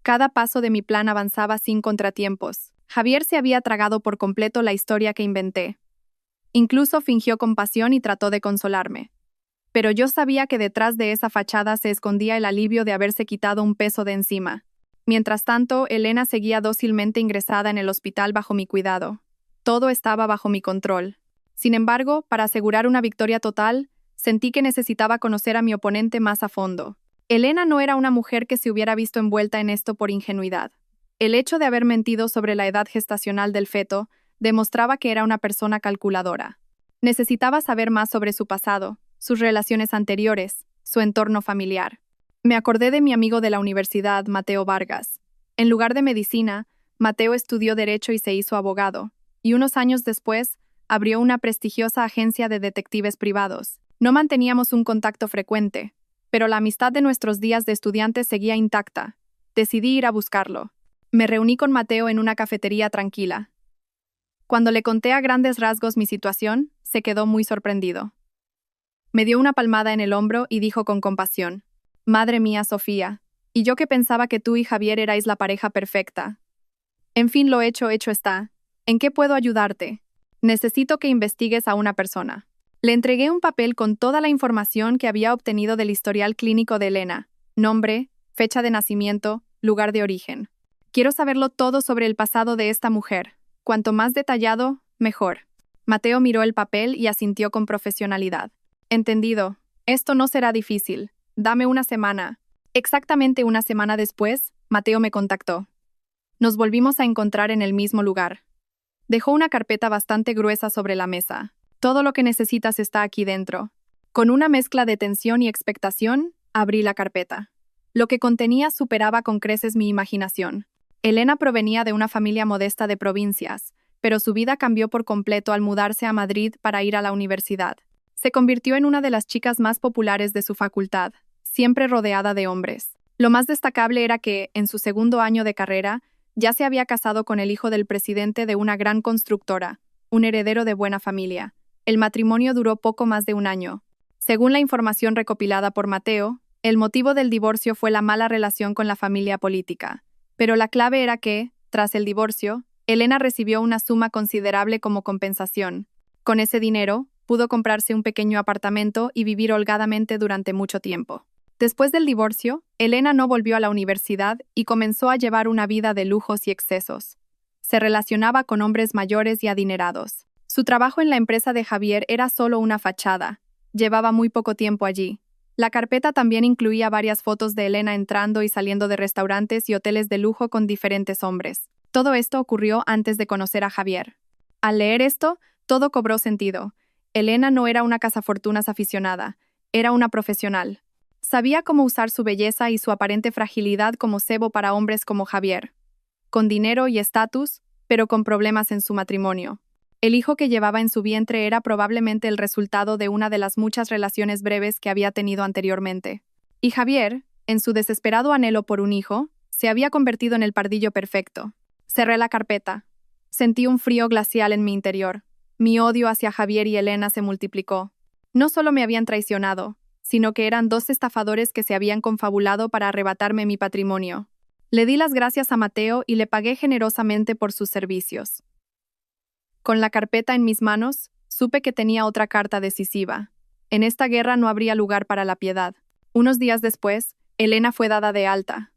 Cada paso de mi plan avanzaba sin contratiempos. Javier se había tragado por completo la historia que inventé. Incluso fingió compasión y trató de consolarme. Pero yo sabía que detrás de esa fachada se escondía el alivio de haberse quitado un peso de encima. Mientras tanto, Elena seguía dócilmente ingresada en el hospital bajo mi cuidado. Todo estaba bajo mi control. Sin embargo, para asegurar una victoria total, sentí que necesitaba conocer a mi oponente más a fondo. Elena no era una mujer que se hubiera visto envuelta en esto por ingenuidad. El hecho de haber mentido sobre la edad gestacional del feto demostraba que era una persona calculadora. Necesitaba saber más sobre su pasado, sus relaciones anteriores, su entorno familiar. Me acordé de mi amigo de la universidad, Mateo Vargas. En lugar de medicina, Mateo estudió Derecho y se hizo abogado, y unos años después, abrió una prestigiosa agencia de detectives privados. No manteníamos un contacto frecuente, pero la amistad de nuestros días de estudiantes seguía intacta. Decidí ir a buscarlo. Me reuní con Mateo en una cafetería tranquila. Cuando le conté a grandes rasgos mi situación, se quedó muy sorprendido. Me dio una palmada en el hombro y dijo con compasión: «Madre mía, Sofía, y yo que pensaba que tú y Javier erais la pareja perfecta. En fin, lo hecho está. ¿En qué puedo ayudarte? Necesito que investigues a una persona». Le entregué un papel con toda la información que había obtenido del historial clínico de Elena: nombre, fecha de nacimiento, lugar de origen. Quiero saberlo todo sobre el pasado de esta mujer. Cuanto más detallado, mejor. Mateo miró el papel y asintió con profesionalidad. Entendido. Esto no será difícil. Dame una semana. Exactamente una semana después, Mateo me contactó. Nos volvimos a encontrar en el mismo lugar. Dejó una carpeta bastante gruesa sobre la mesa. «Todo lo que necesitas está aquí dentro». Con una mezcla de tensión y expectación, abrí la carpeta. Lo que contenía superaba con creces mi imaginación. Elena provenía de una familia modesta de provincias, pero su vida cambió por completo al mudarse a Madrid para ir a la universidad. Se convirtió en una de las chicas más populares de su facultad, siempre rodeada de hombres. Lo más destacable era que, en su segundo año de carrera, ya se había casado con el hijo del presidente de una gran constructora, un heredero de buena familia. El matrimonio duró poco más de un año. Según la información recopilada por Mateo, el motivo del divorcio fue la mala relación con la familia política. Pero la clave era que, tras el divorcio, Elena recibió una suma considerable como compensación. Con ese dinero, pudo comprarse un pequeño apartamento y vivir holgadamente durante mucho tiempo. Después del divorcio, Elena no volvió a la universidad y comenzó a llevar una vida de lujos y excesos. Se relacionaba con hombres mayores y adinerados. Su trabajo en la empresa de Javier era solo una fachada. Llevaba muy poco tiempo allí. La carpeta también incluía varias fotos de Elena entrando y saliendo de restaurantes y hoteles de lujo con diferentes hombres. Todo esto ocurrió antes de conocer a Javier. Al leer esto, todo cobró sentido. Elena no era una cazafortunas aficionada, era una profesional. Sabía cómo usar su belleza y su aparente fragilidad como cebo para hombres como Javier. Con dinero y estatus, pero con problemas en su matrimonio. El hijo que llevaba en su vientre era probablemente el resultado de una de las muchas relaciones breves que había tenido anteriormente. Y Javier, en su desesperado anhelo por un hijo, se había convertido en el pardillo perfecto. Cerré la carpeta. Sentí un frío glacial en mi interior. Mi odio hacia Javier y Elena se multiplicó. No solo me habían traicionado, sino que eran dos estafadores que se habían confabulado para arrebatarme mi patrimonio. Le di las gracias a Mateo y le pagué generosamente por sus servicios. Con la carpeta en mis manos, supe que tenía otra carta decisiva. En esta guerra no habría lugar para la piedad. Unos días después, Elena fue dada de alta.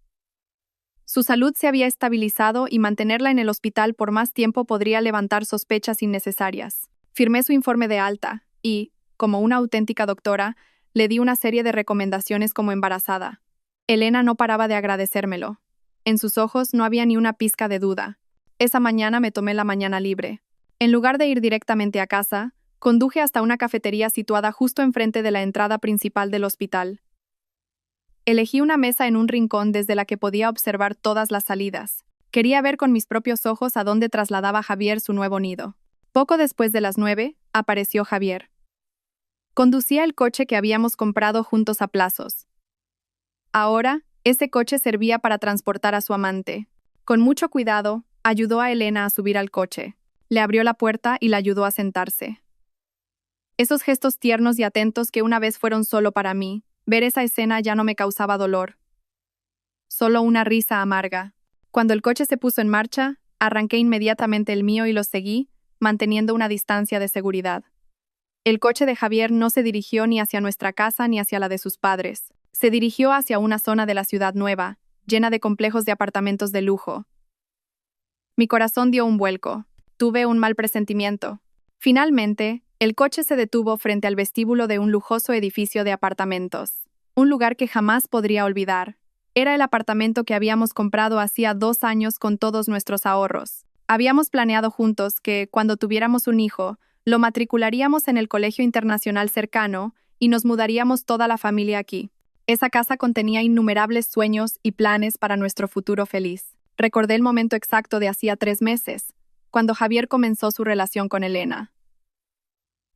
Su salud se había estabilizado y mantenerla en el hospital por más tiempo podría levantar sospechas innecesarias. Firmé su informe de alta y, como una auténtica doctora, le di una serie de recomendaciones como embarazada. Elena no paraba de agradecérmelo. En sus ojos no había ni una pizca de duda. Esa mañana me tomé la mañana libre. En lugar de ir directamente a casa, conduje hasta una cafetería situada justo enfrente de la entrada principal del hospital. Elegí una mesa en un rincón desde la que podía observar todas las salidas. Quería ver con mis propios ojos a dónde trasladaba Javier su nuevo nido. Poco después de las 9, apareció Javier. Conducía el coche que habíamos comprado juntos a plazos. Ahora, ese coche servía para transportar a su amante. Con mucho cuidado, ayudó a Elena a subir al coche. Le abrió la puerta y la ayudó a sentarse. Esos gestos tiernos y atentos que una vez fueron solo para mí, ver esa escena ya no me causaba dolor. Solo una risa amarga. Cuando el coche se puso en marcha, arranqué inmediatamente el mío y lo seguí, manteniendo una distancia de seguridad. El coche de Javier no se dirigió ni hacia nuestra casa ni hacia la de sus padres. Se dirigió hacia una zona de la ciudad nueva, llena de complejos de apartamentos de lujo. Mi corazón dio un vuelco. Tuve un mal presentimiento. Finalmente, el coche se detuvo frente al vestíbulo de un lujoso edificio de apartamentos. Un lugar que jamás podría olvidar. Era el apartamento que habíamos comprado hacía 2 años con todos nuestros ahorros. Habíamos planeado juntos que, cuando tuviéramos un hijo, lo matricularíamos en el colegio internacional cercano y nos mudaríamos toda la familia aquí. Esa casa contenía innumerables sueños y planes para nuestro futuro feliz. Recordé el momento exacto de hacía 3 meses, cuando Javier comenzó su relación con Elena.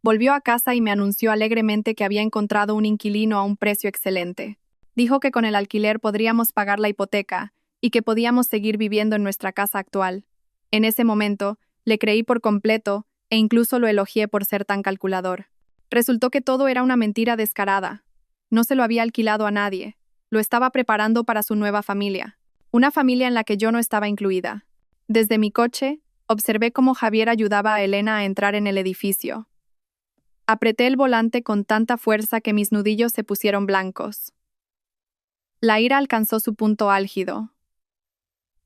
Volvió a casa y me anunció alegremente que había encontrado un inquilino a un precio excelente. Dijo que con el alquiler podríamos pagar la hipoteca y que podíamos seguir viviendo en nuestra casa actual. En ese momento, le creí por completo e incluso lo elogié por ser tan calculador. Resultó que todo era una mentira descarada. No se lo había alquilado a nadie. Lo estaba preparando para su nueva familia. Una familia en la que yo no estaba incluida. Desde mi coche, observé cómo Javier ayudaba a Elena a entrar en el edificio. Apreté el volante con tanta fuerza que mis nudillos se pusieron blancos. La ira alcanzó su punto álgido.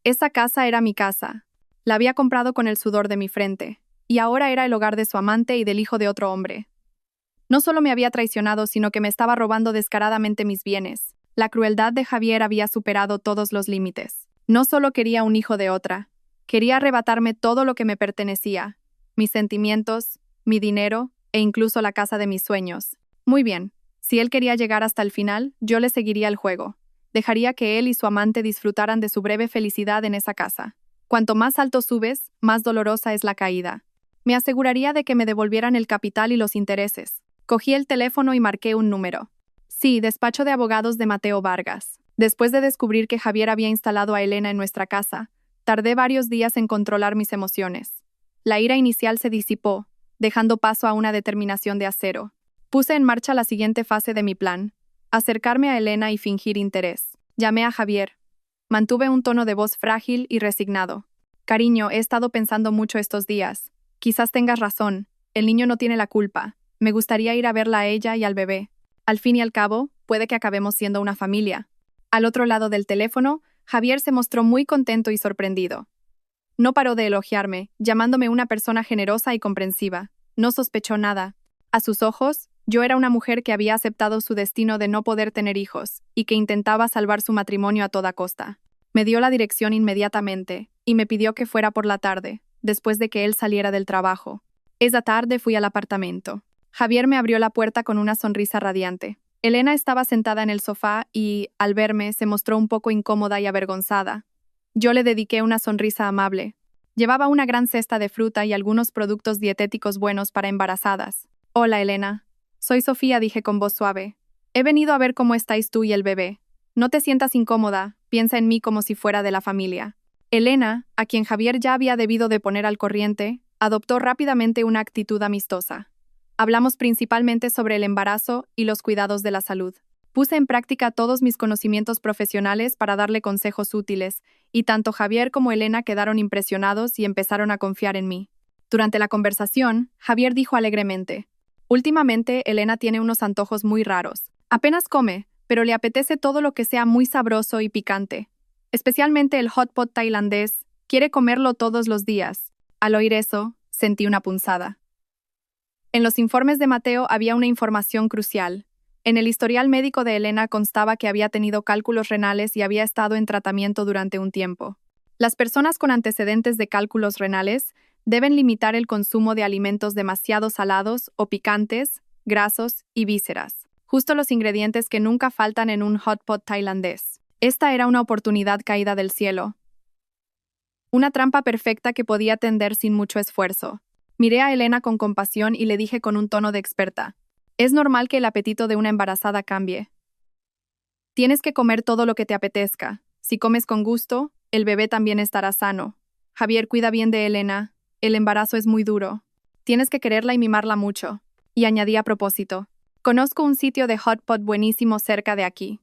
Esa casa era mi casa. La había comprado con el sudor de mi frente, y ahora era el hogar de su amante y del hijo de otro hombre. No solo me había traicionado, sino que me estaba robando descaradamente mis bienes. La crueldad de Javier había superado todos los límites. No solo quería un hijo de otra, quería arrebatarme todo lo que me pertenecía, mis sentimientos, mi dinero e incluso la casa de mis sueños. Muy bien, si él quería llegar hasta el final, yo le seguiría el juego. Dejaría que él y su amante disfrutaran de su breve felicidad en esa casa. Cuanto más alto subes, más dolorosa es la caída. Me aseguraría de que me devolvieran el capital y los intereses. Cogí el teléfono y marqué un número. Sí, despacho de abogados de Mateo Vargas. Después de descubrir que Javier había instalado a Elena en nuestra casa, tardé varios días en controlar mis emociones. La ira inicial se disipó, dejando paso a una determinación de acero. Puse en marcha la siguiente fase de mi plan: acercarme a Elena y fingir interés. Llamé a Javier. Mantuve un tono de voz frágil y resignado. Cariño, he estado pensando mucho estos días. Quizás tengas razón. El niño no tiene la culpa. Me gustaría ir a verla a ella y al bebé. Al fin y al cabo, puede que acabemos siendo una familia. Al otro lado del teléfono, Javier se mostró muy contento y sorprendido. No paró de elogiarme, llamándome una persona generosa y comprensiva. No sospechó nada. A sus ojos, Yo era una mujer que había aceptado su destino de no poder tener hijos y que intentaba salvar su matrimonio a toda costa. Me dio la dirección inmediatamente y me pidió que fuera por la tarde, después de que él saliera del trabajo. Esa tarde fui al apartamento. Javier me abrió la puerta con una sonrisa radiante. Elena estaba sentada en el sofá y, al verme, se mostró un poco incómoda y avergonzada. Yo le dediqué una sonrisa amable. Llevaba una gran cesta de fruta y algunos productos dietéticos buenos para embarazadas. Hola, Elena. Soy Sofía, dije con voz suave. He venido a ver cómo estáis tú y el bebé. No te sientas incómoda, piensa en mí como si fuera de la familia. Elena, a quien Javier ya había debido de poner al corriente, adoptó rápidamente una actitud amistosa. Hablamos principalmente sobre el embarazo y los cuidados de la salud. Puse en práctica todos mis conocimientos profesionales para darle consejos útiles, y tanto Javier como Elena quedaron impresionados y empezaron a confiar en mí. Durante la conversación, Javier dijo alegremente: últimamente, Elena tiene unos antojos muy raros. Apenas come, pero le apetece todo lo que sea muy sabroso y picante. Especialmente el hot pot tailandés. Quiere comerlo todos los días. Al oír eso, sentí una punzada. En los informes de Mateo había una información crucial. En el historial médico de Elena constaba que había tenido cálculos renales y había estado en tratamiento durante un tiempo. Las personas con antecedentes de cálculos renales deben limitar el consumo de alimentos demasiado salados o picantes, grasos y vísceras, justo los ingredientes que nunca faltan en un hot pot tailandés. Esta era una oportunidad caída del cielo. Una trampa perfecta que podía tender sin mucho esfuerzo. Miré a Elena con compasión y le dije con un tono de experta: es normal que el apetito de una embarazada cambie. Tienes que comer todo lo que te apetezca. Si comes con gusto, el bebé también estará sano. Javier, cuida bien de Elena. El embarazo es muy duro. Tienes que quererla y mimarla mucho. Y añadí a propósito: conozco un sitio de hot pot buenísimo cerca de aquí.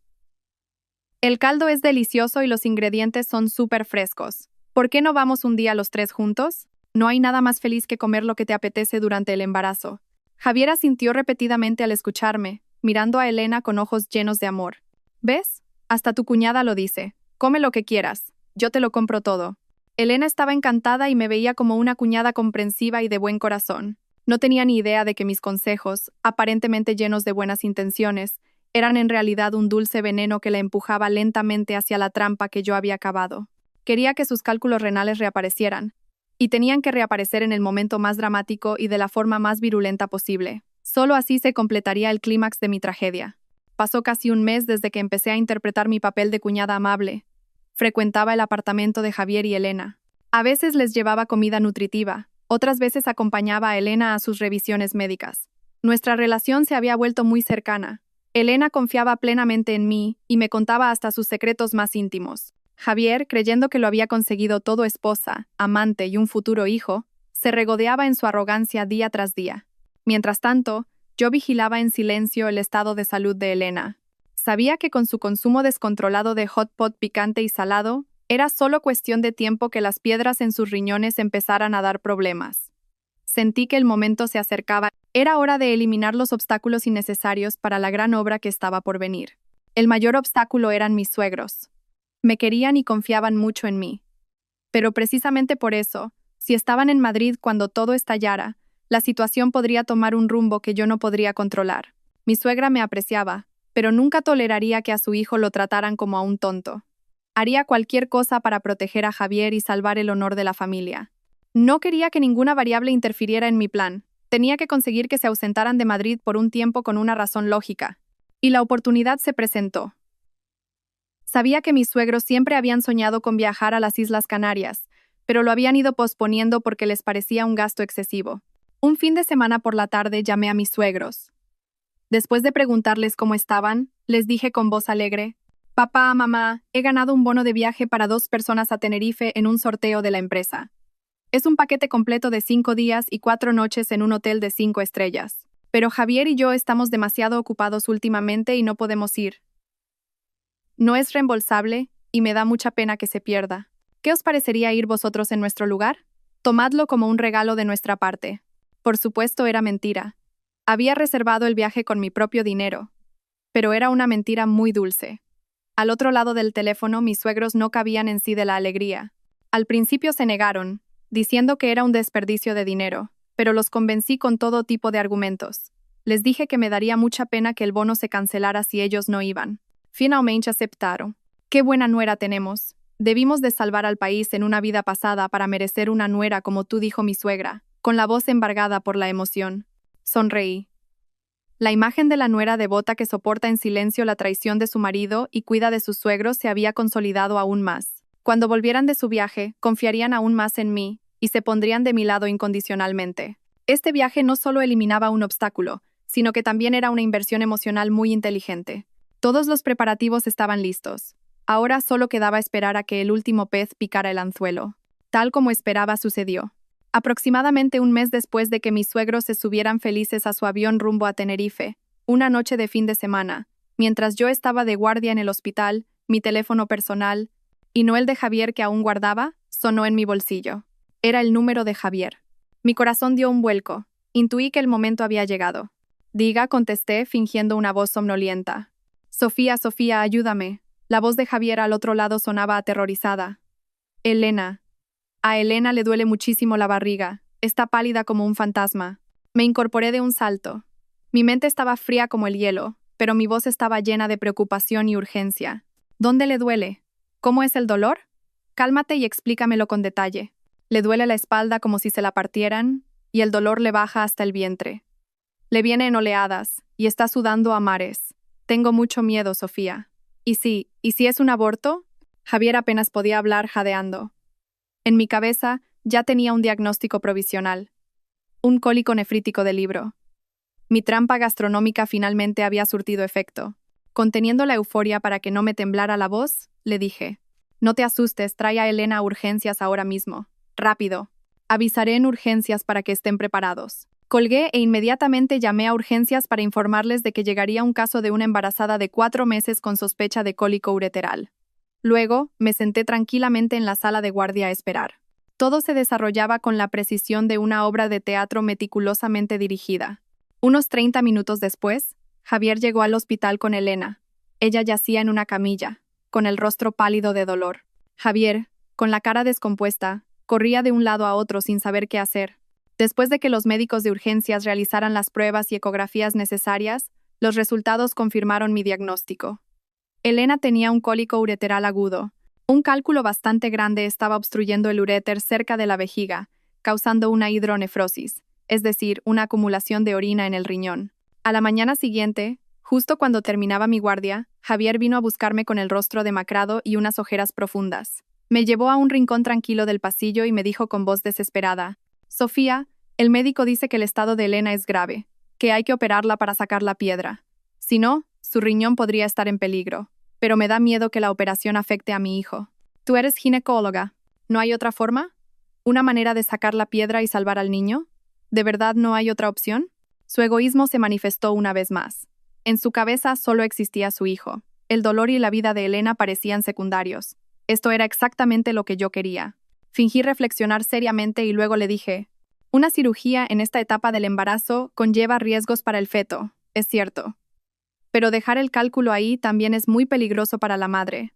El caldo es delicioso y los ingredientes son súper frescos. ¿Por qué no vamos un día los tres juntos? No hay nada más feliz que comer lo que te apetece durante el embarazo. Javier asintió repetidamente al escucharme, mirando a Elena con ojos llenos de amor. ¿Ves? Hasta tu cuñada lo dice. Come lo que quieras. Yo te lo compro todo. Elena estaba encantada y me veía como una cuñada comprensiva y de buen corazón. No tenía ni idea de que mis consejos, aparentemente llenos de buenas intenciones, eran en realidad un dulce veneno que la empujaba lentamente hacia la trampa que yo había cavado. Quería que sus cálculos renales reaparecieran, y tenían que reaparecer en el momento más dramático y de la forma más virulenta posible. Solo así se completaría el clímax de mi tragedia. Pasó casi un mes desde que empecé a interpretar mi papel de cuñada amable. Frecuentaba el apartamento de Javier y Elena. A veces les llevaba comida nutritiva, otras veces acompañaba a Elena a sus revisiones médicas. Nuestra relación se había vuelto muy cercana. Elena confiaba plenamente en mí y me contaba hasta sus secretos más íntimos. Javier, creyendo que lo había conseguido todo, esposa, amante y un futuro hijo, se regodeaba en su arrogancia día tras día. Mientras tanto, yo vigilaba en silencio el estado de salud de Elena. Sabía que con su consumo descontrolado de hot pot picante y salado, era solo cuestión de tiempo que las piedras en sus riñones empezaran a dar problemas. Sentí que el momento se acercaba. Era hora de eliminar los obstáculos innecesarios para la gran obra que estaba por venir. El mayor obstáculo eran mis suegros. Me querían y confiaban mucho en mí. Pero precisamente por eso, si estaban en Madrid cuando todo estallara, la situación podría tomar un rumbo que yo no podría controlar. Mi suegra me apreciaba, pero nunca toleraría que a su hijo lo trataran como a un tonto. Haría cualquier cosa para proteger a Javier y salvar el honor de la familia. No quería que ninguna variable interfiriera en mi plan. Tenía que conseguir que se ausentaran de Madrid por un tiempo con una razón lógica. Y la oportunidad se presentó. Sabía que mis suegros siempre habían soñado con viajar a las Islas Canarias, pero lo habían ido posponiendo porque les parecía un gasto excesivo. Un fin de semana por la tarde llamé a mis suegros. Después de preguntarles cómo estaban, les dije con voz alegre: papá, mamá, he ganado un bono de viaje para 2 personas a Tenerife en un sorteo de la empresa. Es un paquete completo de 5 días y 4 noches en un hotel de 5 estrellas. Pero Javier y yo estamos demasiado ocupados últimamente y no podemos ir. No es reembolsable y me da mucha pena que se pierda. ¿Qué os parecería ir vosotros en nuestro lugar? Tomadlo como un regalo de nuestra parte. Por supuesto, era mentira. Había reservado el viaje con mi propio dinero. Pero era una mentira muy dulce. Al otro lado del teléfono, mis suegros no cabían en sí de la alegría. Al principio se negaron, diciendo que era un desperdicio de dinero, pero los convencí con todo tipo de argumentos. Les dije que me daría mucha pena que el bono se cancelara si ellos no iban. Finalmente aceptaron. Qué buena nuera tenemos. Debimos de salvar al país en una vida pasada para merecer una nuera como tú, dijo mi suegra, con la voz embargada por la emoción. Sonreí. La imagen de la nuera devota que soporta en silencio la traición de su marido y cuida de sus suegros se había consolidado aún más. Cuando volvieran de su viaje, confiarían aún más en mí y se pondrían de mi lado incondicionalmente. Este viaje no solo eliminaba un obstáculo, sino que también era una inversión emocional muy inteligente. Todos los preparativos estaban listos. Ahora solo quedaba esperar a que el último pez picara el anzuelo. Tal como esperaba sucedió. Aproximadamente un mes después de que mis suegros se subieran felices a su avión rumbo a Tenerife, una noche de fin de semana, mientras yo estaba de guardia en el hospital, mi teléfono personal, y no el de Javier que aún guardaba, sonó en mi bolsillo. Era el número de Javier. Mi corazón dio un vuelco. Intuí que el momento había llegado. Diga, contesté, fingiendo una voz somnolienta. Sofía, Sofía, ayúdame. La voz de Javier al otro lado sonaba aterrorizada. Elena. A Elena le duele muchísimo la barriga. Está pálida como un fantasma. Me incorporé de un salto. Mi mente estaba fría como el hielo, pero mi voz estaba llena de preocupación y urgencia. ¿Dónde le duele? ¿Cómo es el dolor? Cálmate y explícamelo con detalle. Le duele la espalda como si se la partieran, y el dolor le baja hasta el vientre. Le viene en oleadas, y está sudando a mares. Tengo mucho miedo, Sofía. ¿Y si es un aborto? Javier apenas podía hablar jadeando. En mi cabeza ya tenía un diagnóstico provisional. Un cólico nefrítico de libro. Mi trampa gastronómica finalmente había surtido efecto. Conteniendo la euforia para que no me temblara la voz, le dije: No te asustes, trae a Elena a urgencias ahora mismo. Rápido. Avisaré en urgencias para que estén preparados. Colgué e inmediatamente llamé a urgencias para informarles de que llegaría un caso de una embarazada de 4 meses con sospecha de cólico ureteral. Luego, me senté tranquilamente en la sala de guardia a esperar. Todo se desarrollaba con la precisión de una obra de teatro meticulosamente dirigida. Unos 30 minutos después, Javier llegó al hospital con Elena. Ella yacía en una camilla, con el rostro pálido de dolor. Javier, con la cara descompuesta, corría de un lado a otro sin saber qué hacer. Después de que los médicos de urgencias realizaran las pruebas y ecografías necesarias, los resultados confirmaron mi diagnóstico. Elena tenía un cólico ureteral agudo. Un cálculo bastante grande estaba obstruyendo el uréter cerca de la vejiga, causando una hidronefrosis, es decir, una acumulación de orina en el riñón. A la mañana siguiente, justo cuando terminaba mi guardia, Javier vino a buscarme con el rostro demacrado y unas ojeras profundas. Me llevó a un rincón tranquilo del pasillo y me dijo con voz desesperada: Sofía, el médico dice que el estado de Elena es grave, que hay que operarla para sacar la piedra. Si no, su riñón podría estar en peligro, pero me da miedo que la operación afecte a mi hijo. Tú eres ginecóloga. ¿No hay otra forma? ¿Una manera de sacar la piedra y salvar al niño? ¿De verdad no hay otra opción? Su egoísmo se manifestó una vez más. En su cabeza solo existía su hijo. El dolor y la vida de Elena parecían secundarios. Esto era exactamente lo que yo quería. Fingí reflexionar seriamente y luego le dije: Una cirugía en esta etapa del embarazo conlleva riesgos para el feto, es cierto. Pero dejar el cálculo ahí también es muy peligroso para la madre.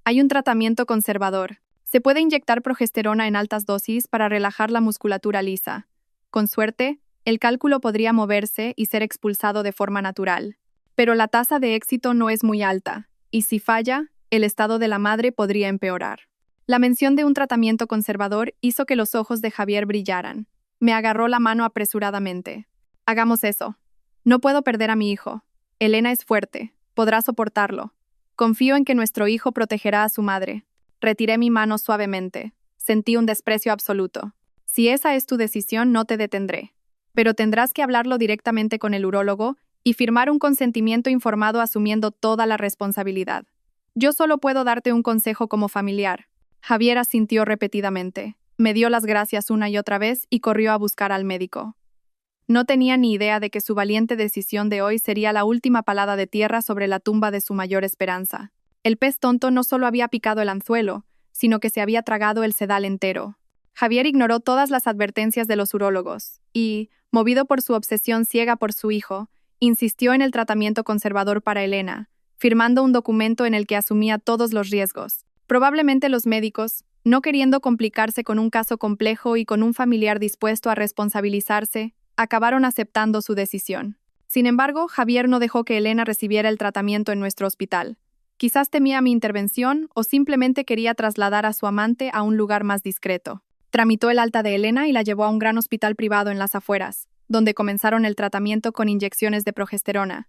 Hay un tratamiento conservador. Se puede inyectar progesterona en altas dosis para relajar la musculatura lisa. Con suerte, el cálculo podría moverse y ser expulsado de forma natural. Pero la tasa de éxito no es muy alta, y si falla, el estado de la madre podría empeorar. La mención de un tratamiento conservador hizo que los ojos de Javier brillaran. Me agarró la mano apresuradamente. Hagamos eso. No puedo perder a mi hijo. Elena es fuerte, podrá soportarlo. Confío en que nuestro hijo protegerá a su madre. Retiré mi mano suavemente. Sentí un desprecio absoluto. Si esa es tu decisión, no te detendré. Pero tendrás que hablarlo directamente con el urólogo y firmar un consentimiento informado asumiendo toda la responsabilidad. Yo solo puedo darte un consejo como familiar. Javier asintió repetidamente. Me dio las gracias una y otra vez y corrió a buscar al médico. No tenía ni idea de que su valiente decisión de hoy sería la última palada de tierra sobre la tumba de su mayor esperanza. El pez tonto no solo había picado el anzuelo, sino que se había tragado el sedal entero. Javier ignoró todas las advertencias de los urólogos y, movido por su obsesión ciega por su hijo, insistió en el tratamiento conservador para Elena, firmando un documento en el que asumía todos los riesgos. Probablemente los médicos, no queriendo complicarse con un caso complejo y con un familiar dispuesto a responsabilizarse, acabaron aceptando su decisión. Sin embargo, Javier no dejó que Elena recibiera el tratamiento en nuestro hospital. Quizás temía mi intervención o simplemente quería trasladar a su amante a un lugar más discreto. Tramitó el alta de Elena y la llevó a un gran hospital privado en las afueras, donde comenzaron el tratamiento con inyecciones de progesterona.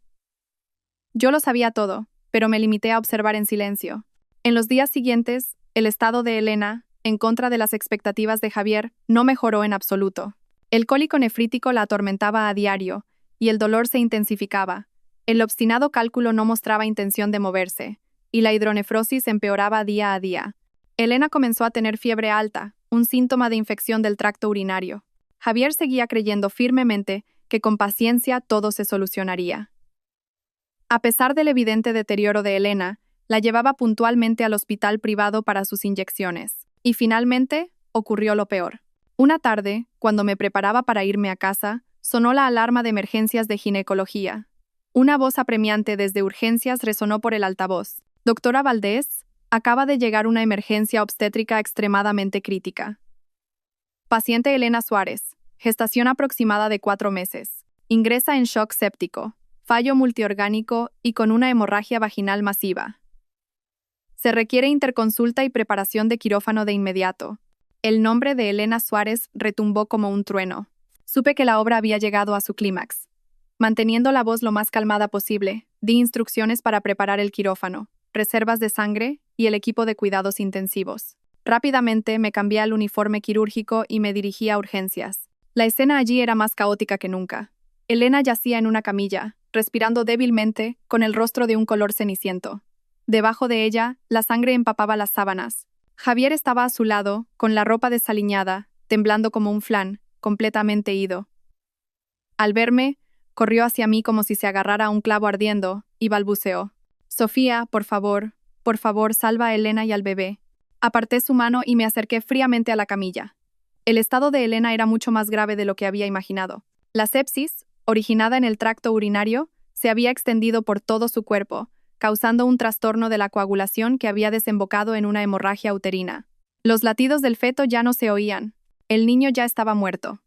Yo lo sabía todo, pero me limité a observar en silencio. En los días siguientes, el estado de Elena, en contra de las expectativas de Javier, no mejoró en absoluto. El cólico nefrítico la atormentaba a diario, y el dolor se intensificaba. El obstinado cálculo no mostraba intención de moverse, y la hidronefrosis empeoraba día a día. Elena comenzó a tener fiebre alta, un síntoma de infección del tracto urinario. Javier seguía creyendo firmemente que con paciencia todo se solucionaría. A pesar del evidente deterioro de Elena, la llevaba puntualmente al hospital privado para sus inyecciones. Y finalmente, ocurrió lo peor. Una tarde, cuando me preparaba para irme a casa, sonó la alarma de emergencias de ginecología. Una voz apremiante desde urgencias resonó por el altavoz. Doctora Valdés, acaba de llegar una emergencia obstétrica extremadamente crítica. Paciente Elena Suárez, gestación aproximada de 4 meses. Ingresa en shock séptico, fallo multiorgánico y con una hemorragia vaginal masiva. Se requiere interconsulta y preparación de quirófano de inmediato. El nombre de Elena Suárez retumbó como un trueno. Supe que la obra había llegado a su clímax. Manteniendo la voz lo más calmada posible, di instrucciones para preparar el quirófano, reservas de sangre y el equipo de cuidados intensivos. Rápidamente me cambié al uniforme quirúrgico y me dirigí a urgencias. La escena allí era más caótica que nunca. Elena yacía en una camilla, respirando débilmente, con el rostro de un color ceniciento. Debajo de ella, la sangre empapaba las sábanas. Javier estaba a su lado, con la ropa desaliñada, temblando como un flan, completamente ido. Al verme, corrió hacia mí como si se agarrara a un clavo ardiendo, y balbuceó: «Sofía, por favor, salva a Elena y al bebé». Aparté su mano y me acerqué fríamente a la camilla. El estado de Elena era mucho más grave de lo que había imaginado. La sepsis, originada en el tracto urinario, se había extendido por todo su cuerpo, causando un trastorno de la coagulación que había desembocado en una hemorragia uterina. Los latidos del feto ya no se oían. El niño ya estaba muerto.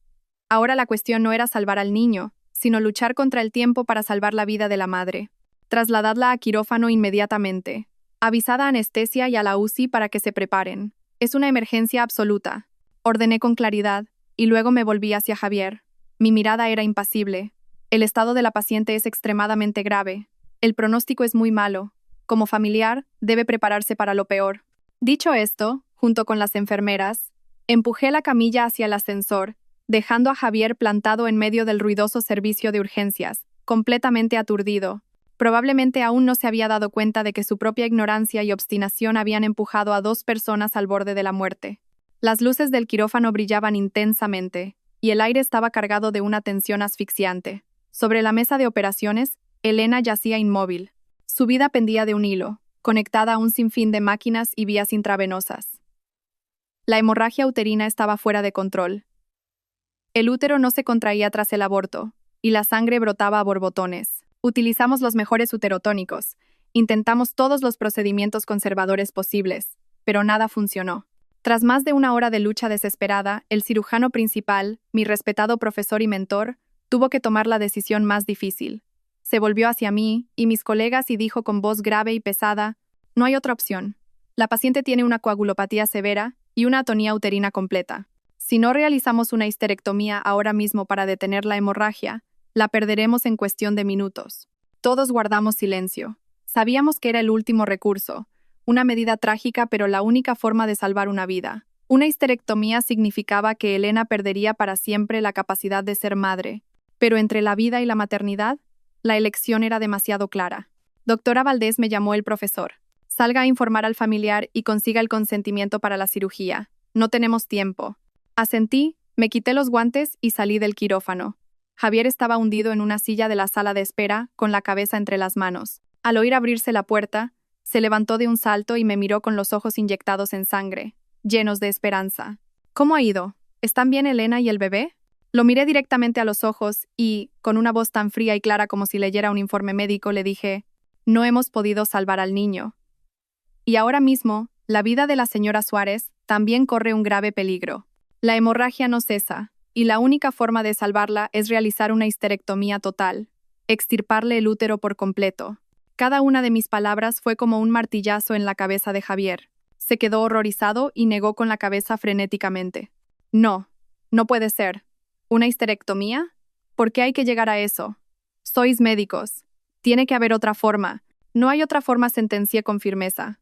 Ahora la cuestión no era salvar al niño, sino luchar contra el tiempo para salvar la vida de la madre. Trasladadla a quirófano inmediatamente. Avisad a anestesia y a la UCI para que se preparen. Es una emergencia absoluta. Ordené con claridad, y luego me volví hacia Javier. Mi mirada era impasible. El estado de la paciente es extremadamente grave. El pronóstico es muy malo. Como familiar, debe prepararse para lo peor. Dicho esto, junto con las enfermeras, empujé la camilla hacia el ascensor, dejando a Javier plantado en medio del ruidoso servicio de urgencias, completamente aturdido. Probablemente aún no se había dado cuenta de que su propia ignorancia y obstinación habían empujado a 2 personas al borde de la muerte. Las luces del quirófano brillaban intensamente, y el aire estaba cargado de una tensión asfixiante. Sobre la mesa de operaciones, Elena yacía inmóvil. Su vida pendía de un hilo, conectada a un sinfín de máquinas y vías intravenosas. La hemorragia uterina estaba fuera de control. El útero no se contraía tras el aborto, y la sangre brotaba a borbotones. Utilizamos los mejores uterotónicos. Intentamos todos los procedimientos conservadores posibles, pero nada funcionó. Tras más de 1 hora de lucha desesperada, el cirujano principal, mi respetado profesor y mentor, tuvo que tomar la decisión más difícil. Se volvió hacia mí y mis colegas y dijo con voz grave y pesada: «No hay otra opción. La paciente tiene una coagulopatía severa y una atonía uterina completa. Si no realizamos una histerectomía ahora mismo para detener la hemorragia, la perderemos en cuestión de minutos». Todos guardamos silencio. Sabíamos que era el último recurso, una medida trágica pero la única forma de salvar una vida. Una histerectomía significaba que Elena perdería para siempre la capacidad de ser madre, pero entre la vida y la maternidad, la elección era demasiado clara. Doctora Valdés, me llamó el profesor. Salga a informar al familiar y consiga el consentimiento para la cirugía. No tenemos tiempo. Asentí, me quité los guantes y salí del quirófano. Javier estaba hundido en una silla de la sala de espera, con la cabeza entre las manos. Al oír abrirse la puerta, se levantó de un salto y me miró con los ojos inyectados en sangre, llenos de esperanza. «¿Cómo ha ido? ¿Están bien Elena y el bebé?» Lo miré directamente a los ojos y, con una voz tan fría y clara como si leyera un informe médico, le dije: «No hemos podido salvar al niño. Y ahora mismo, la vida de la señora Suárez también corre un grave peligro. La hemorragia no cesa, y la única forma de salvarla es realizar una histerectomía total, extirparle el útero por completo. Cada una de mis palabras fue como un martillazo en la cabeza de Javier. Se quedó horrorizado y negó con la cabeza frenéticamente. No, no puede ser. ¿Una histerectomía? ¿Por qué hay que llegar a eso? Sois médicos. Tiene que haber otra forma. No hay otra forma, sentencié con firmeza.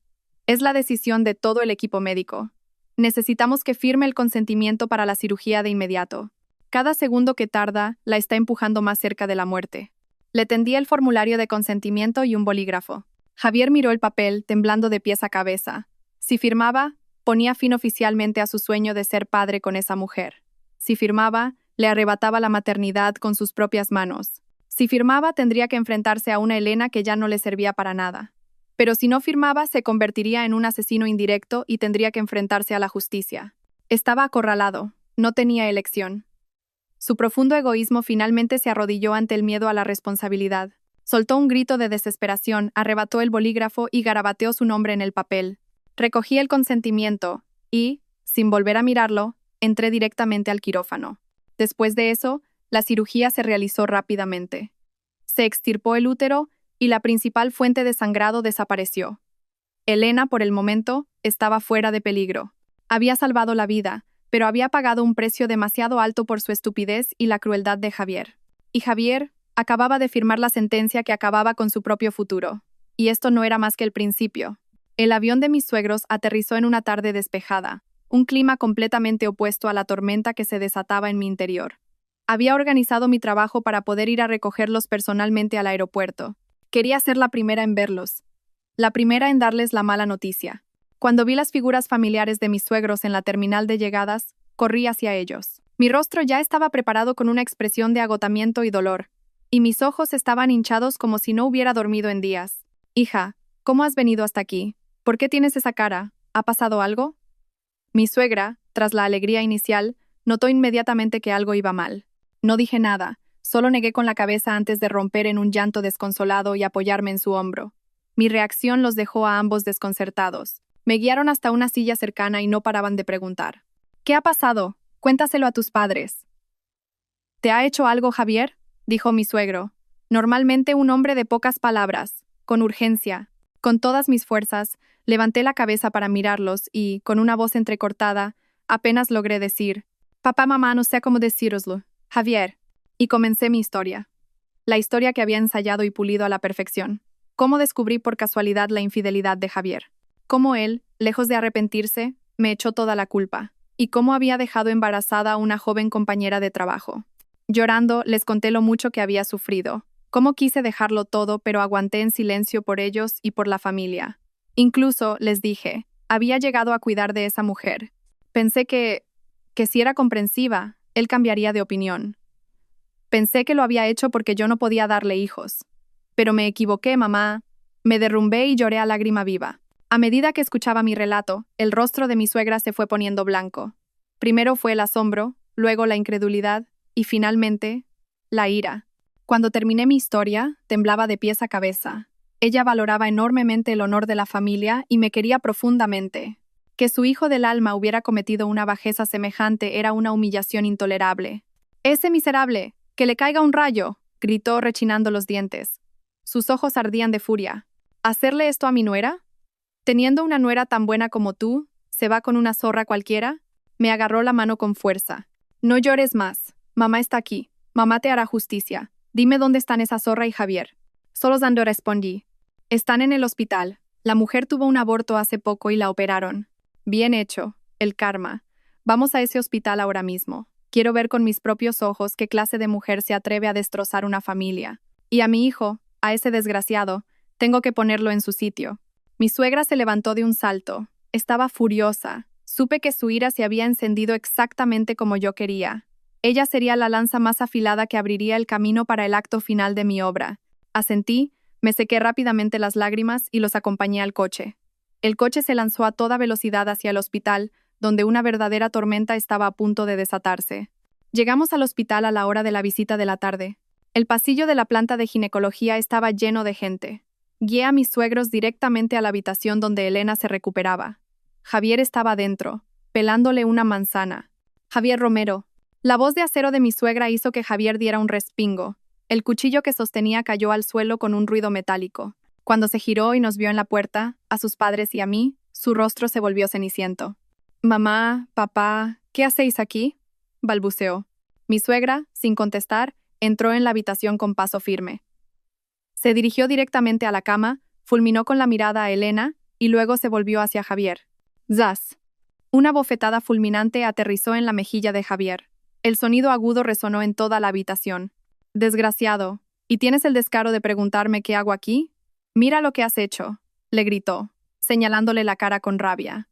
Es la decisión de todo el equipo médico. Necesitamos que firme el consentimiento para la cirugía de inmediato. Cada segundo que tarda, la está empujando más cerca de la muerte. Le tendí el formulario de consentimiento y un bolígrafo. Javier miró el papel, temblando de pies a cabeza. Si firmaba, ponía fin oficialmente a su sueño de ser padre con esa mujer. Si firmaba, le arrebataba la maternidad con sus propias manos. Si firmaba, tendría que enfrentarse a una Elena que ya no le servía para nada. Pero si no firmaba, se convertiría en un asesino indirecto y tendría que enfrentarse a la justicia. Estaba acorralado, no tenía elección. Su profundo egoísmo finalmente se arrodilló ante el miedo a la responsabilidad. Soltó un grito de desesperación, arrebató el bolígrafo y garabateó su nombre en el papel. Recogí el consentimiento y, sin volver a mirarlo, entré directamente al quirófano. Después de eso, la cirugía se realizó rápidamente. Se extirpó el útero y la principal fuente de sangrado desapareció. Elena, por el momento, estaba fuera de peligro. Había salvado la vida, pero había pagado un precio demasiado alto por su estupidez y la crueldad de Javier. Y Javier acababa de firmar la sentencia que acababa con su propio futuro. Y esto no era más que el principio. El avión de mis suegros aterrizó en una tarde despejada, un clima completamente opuesto a la tormenta que se desataba en mi interior. Había organizado mi trabajo para poder ir a recogerlos personalmente al aeropuerto. Quería ser la primera en verlos, la primera en darles la mala noticia. Cuando vi las figuras familiares de mis suegros en la terminal de llegadas, corrí hacia ellos. Mi rostro ya estaba preparado con una expresión de agotamiento y dolor, y mis ojos estaban hinchados como si no hubiera dormido en días. Hija, ¿cómo has venido hasta aquí? ¿Por qué tienes esa cara? ¿Ha pasado algo? Mi suegra, tras la alegría inicial, notó inmediatamente que algo iba mal. No dije nada, solo negué con la cabeza antes de romper en un llanto desconsolado y apoyarme en su hombro. Mi reacción los dejó a ambos desconcertados. Me guiaron hasta una silla cercana y no paraban de preguntar. ¿Qué ha pasado? Cuéntaselo a tus padres. ¿Te ha hecho algo, Javier? Dijo mi suegro. Normalmente un hombre de pocas palabras, con urgencia. Con todas mis fuerzas, levanté la cabeza para mirarlos y, con una voz entrecortada, apenas logré decir: «Papá, mamá, no sé cómo decíroslo. Javier». Y comencé mi historia. La historia que había ensayado y pulido a la perfección. Cómo descubrí por casualidad la infidelidad de Javier. Cómo él, lejos de arrepentirse, me echó toda la culpa. Y cómo había dejado embarazada a una joven compañera de trabajo. Llorando, les conté lo mucho que había sufrido. Cómo quise dejarlo todo, pero aguanté en silencio por ellos y por la familia. Incluso, les dije, había llegado a cuidar de esa mujer. Pensé que si era comprensiva, él cambiaría de opinión. Pensé que lo había hecho porque yo no podía darle hijos. Pero me equivoqué, mamá. Me derrumbé y lloré a lágrima viva. A medida que escuchaba mi relato, el rostro de mi suegra se fue poniendo blanco. Primero fue el asombro, luego la incredulidad y finalmente, la ira. Cuando terminé mi historia, temblaba de pies a cabeza. Ella valoraba enormemente el honor de la familia y me quería profundamente. Que su hijo del alma hubiera cometido una bajeza semejante era una humillación intolerable. «¡Ese miserable! ¡Que le caiga un rayo!», gritó rechinando los dientes. Sus ojos ardían de furia. ¿Hacerle esto a mi nuera? Teniendo una nuera tan buena como tú, ¿se va con una zorra cualquiera? Me agarró la mano con fuerza. «No llores más. Mamá está aquí. Mamá te hará justicia. Dime dónde están esa zorra y Javier». Solo dando respondí: «Están en el hospital. La mujer tuvo un aborto hace poco y la operaron». «Bien hecho. El karma. Vamos a ese hospital ahora mismo. Quiero ver con mis propios ojos qué clase de mujer se atreve a destrozar una familia. Y a mi hijo, a ese desgraciado, tengo que ponerlo en su sitio». Mi suegra se levantó de un salto. Estaba furiosa. Supe que su ira se había encendido exactamente como yo quería. Ella sería la lanza más afilada que abriría el camino para el acto final de mi obra. Asentí, me sequé rápidamente las lágrimas y los acompañé al coche. El coche se lanzó a toda velocidad hacia el hospital, donde una verdadera tormenta estaba a punto de desatarse. Llegamos al hospital a la hora de la visita de la tarde. El pasillo de la planta de ginecología estaba lleno de gente. Guié a mis suegros directamente a la habitación donde Elena se recuperaba. Javier estaba dentro, pelándole una manzana. «Javier Romero», La voz de acero de mi suegra hizo que Javier diera un respingo. El cuchillo que sostenía cayó al suelo con un ruido metálico. Cuando se giró y nos vio en la puerta, a sus padres y a mí, su rostro se volvió ceniciento. «Mamá, papá, ¿qué hacéis aquí?», balbuceó. Mi suegra, sin contestar, entró en la habitación con paso firme. Se dirigió directamente a la cama, fulminó con la mirada a Elena y luego se volvió hacia Javier. ¡Zas! Una bofetada fulminante aterrizó en la mejilla de Javier. El sonido agudo resonó en toda la habitación. «Desgraciado, ¿y tienes el descaro de preguntarme qué hago aquí? Mira lo que has hecho», le gritó, señalándole la cara con rabia.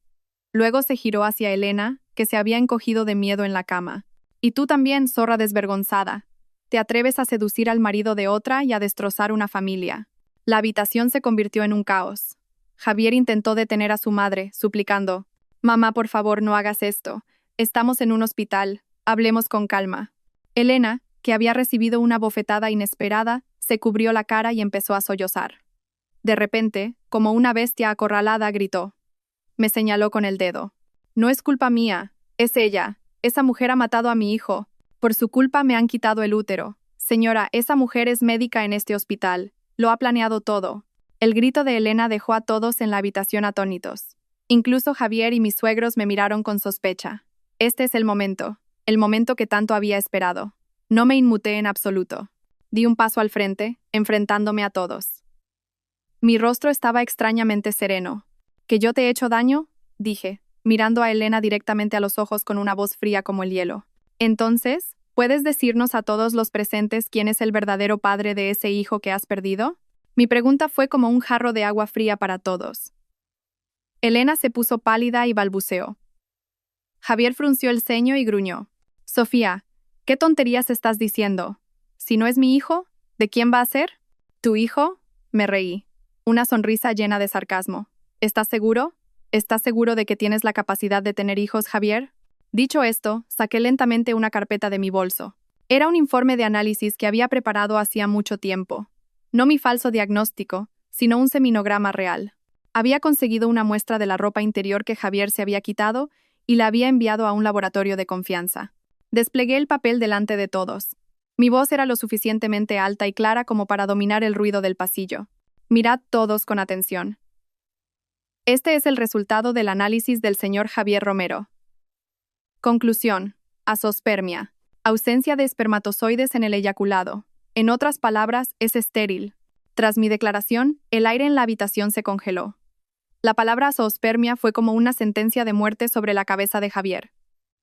Luego se giró hacia Elena, que se había encogido de miedo en la cama. «Y tú también, zorra desvergonzada. Te atreves a seducir al marido de otra y a destrozar una familia». La habitación se convirtió en un caos. Javier intentó detener a su madre, suplicando: «Mamá, por favor, no hagas esto. Estamos en un hospital. Hablemos con calma». Elena, que había recibido una bofetada inesperada, se cubrió la cara y empezó a sollozar. De repente, como una bestia acorralada, gritó. Me señaló con el dedo. «No es culpa mía, es ella. Esa mujer ha matado a mi hijo. Por su culpa me han quitado el útero. Señora, esa mujer es médica en este hospital. Lo ha planeado todo». El grito de Elena dejó a todos en la habitación atónitos. Incluso Javier y mis suegros me miraron con sospecha. Este es el momento que tanto había esperado. No me inmuté en absoluto. Di un paso al frente, enfrentándome a todos. Mi rostro estaba extrañamente sereno. ¿Que yo te he hecho daño?, dije, mirando a Elena directamente a los ojos con una voz fría como el hielo. Entonces, ¿puedes decirnos a todos los presentes quién es el verdadero padre de ese hijo que has perdido? Mi pregunta fue como un jarro de agua fría para todos. Elena se puso pálida y balbuceó. Javier frunció el ceño y gruñó. Sofía, ¿qué tonterías estás diciendo? Si no es mi hijo, ¿de quién va a ser? ¿Tu hijo? Me reí. Una sonrisa llena de sarcasmo. ¿Estás seguro? ¿Estás seguro de que tienes la capacidad de tener hijos, Javier? Dicho esto, saqué lentamente una carpeta de mi bolso. Era un informe de análisis que había preparado hacía mucho tiempo. No mi falso diagnóstico, sino un seminograma real. Había conseguido una muestra de la ropa interior que Javier se había quitado y la había enviado a un laboratorio de confianza. Desplegué el papel delante de todos. Mi voz era lo suficientemente alta y clara como para dominar el ruido del pasillo. Mirad todos con atención. Este es el resultado del análisis del señor Javier Romero. Conclusión: azospermia. Ausencia de espermatozoides en el eyaculado. En otras palabras, es estéril. Tras mi declaración, el aire en la habitación se congeló. La palabra zoospermia fue como una sentencia de muerte sobre la cabeza de Javier.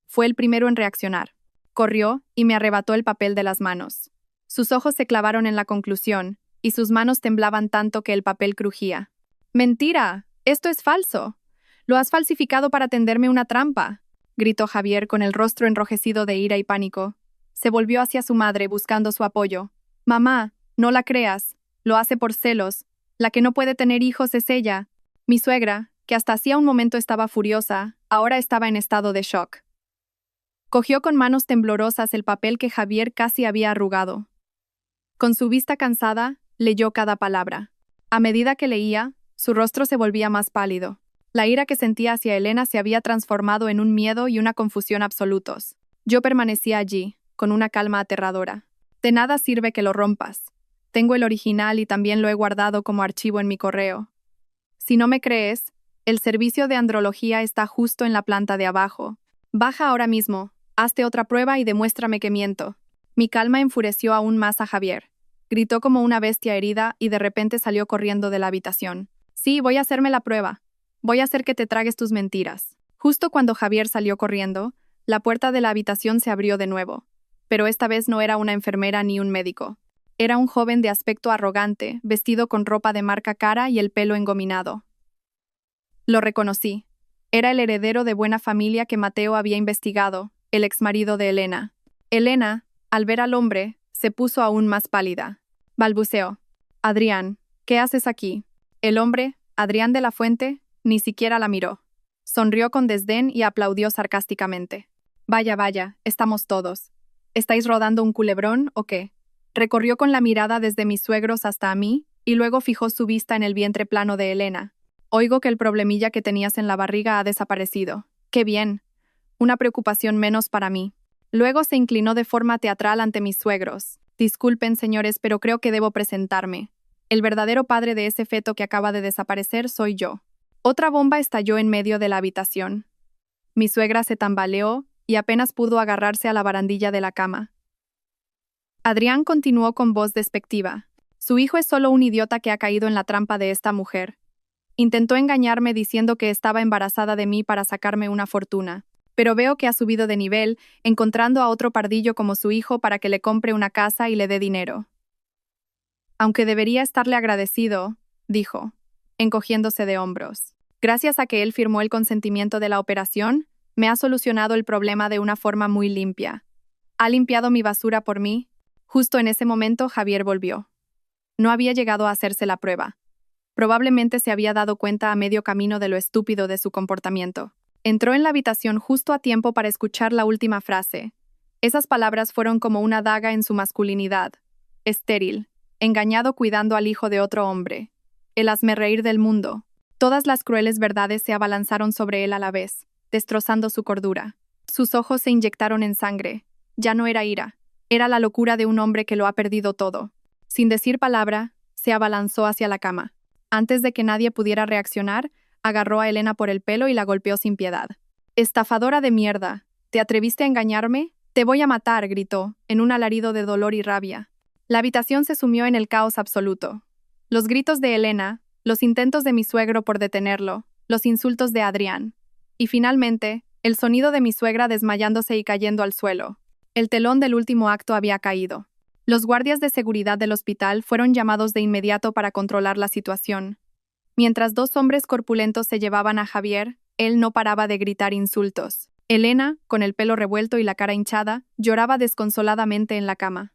Fue el primero en reaccionar. Corrió y me arrebató el papel de las manos. Sus ojos se clavaron en la conclusión, y sus manos temblaban tanto que el papel crujía. ¡Mentira! ¡Esto es falso! ¡Lo has falsificado para tenderme una trampa!, gritó Javier con el rostro enrojecido de ira y pánico. Se volvió hacia su madre buscando su apoyo. «Mamá, no la creas. Lo hace por celos. La que no puede tener hijos es ella». Mi suegra, que hasta hacía un momento estaba furiosa, ahora estaba en estado de shock. Cogió con manos temblorosas el papel que Javier casi había arrugado. Con su vista cansada, leyó cada palabra. A medida que leía, su rostro se volvía más pálido. La ira que sentía hacia Elena se había transformado en un miedo y una confusión absolutos. Yo permanecía allí, con una calma aterradora. De nada sirve que lo rompas. Tengo el original y también lo he guardado como archivo en mi correo. Si no me crees, el servicio de andrología está justo en la planta de abajo. Baja ahora mismo, hazte otra prueba y demuéstrame que miento. Mi calma enfureció aún más a Javier. Gritó como una bestia herida y de repente salió corriendo de la habitación. Sí, voy a hacerme la prueba. Voy a hacer que te tragues tus mentiras. Justo cuando Javier salió corriendo, la puerta de la habitación se abrió de nuevo. Pero esta vez no era una enfermera ni un médico. Era un joven de aspecto arrogante, vestido con ropa de marca cara y el pelo engominado. Lo reconocí. Era el heredero de buena familia que Mateo había investigado, el exmarido de Elena. Elena, al ver al hombre, se puso aún más pálida. Balbuceó. «Adrián, ¿qué haces aquí?». El hombre, Adrián de la Fuente, ni siquiera la miró. Sonrió con desdén y aplaudió sarcásticamente. «Vaya, vaya, estamos todos. ¿Estáis rodando un culebrón o qué?». Recorrió con la mirada desde mis suegros hasta a mí, y luego fijó su vista en el vientre plano de Elena. «Oigo que el problemilla que tenías en la barriga ha desaparecido. ¡Qué bien! Una preocupación menos para mí». Luego se inclinó de forma teatral ante mis suegros. Disculpen, señores, pero creo que debo presentarme. El verdadero padre de ese feto que acaba de desaparecer soy yo. Otra bomba estalló en medio de la habitación. Mi suegra se tambaleó y apenas pudo agarrarse a la barandilla de la cama. Adrián continuó con voz despectiva. Su hijo es solo un idiota que ha caído en la trampa de esta mujer. Intentó engañarme diciendo que estaba embarazada de mí para sacarme una fortuna. Pero veo que ha subido de nivel, encontrando a otro pardillo como su hijo para que le compre una casa y le dé dinero. Aunque debería estarle agradecido, dijo, encogiéndose de hombros. Gracias a que él firmó el consentimiento de la operación, me ha solucionado el problema de una forma muy limpia. Ha limpiado mi basura por mí. Justo en ese momento Javier volvió. No había llegado a hacerse la prueba. Probablemente se había dado cuenta a medio camino de lo estúpido de su comportamiento. Entró en la habitación justo a tiempo para escuchar la última frase. Esas palabras fueron como una daga en su masculinidad. Estéril, engañado cuidando al hijo de otro hombre. El hazmerreír del mundo. Todas las crueles verdades se abalanzaron sobre él a la vez, destrozando su cordura. Sus ojos se inyectaron en sangre. Ya no era ira. Era la locura de un hombre que lo ha perdido todo. Sin decir palabra, se abalanzó hacia la cama. Antes de que nadie pudiera reaccionar, agarró a Elena por el pelo y la golpeó sin piedad. «Estafadora de mierda, ¿te atreviste a engañarme? Te voy a matar», gritó, en un alarido de dolor y rabia. La habitación se sumió en el caos absoluto. Los gritos de Elena, los intentos de mi suegro por detenerlo, los insultos de Adrián. Y finalmente, el sonido de mi suegra desmayándose y cayendo al suelo. El telón del último acto había caído. Los guardias de seguridad del hospital fueron llamados de inmediato para controlar la situación. Mientras dos hombres corpulentos se llevaban a Javier, él no paraba de gritar insultos. Elena, con el pelo revuelto y la cara hinchada, lloraba desconsoladamente en la cama.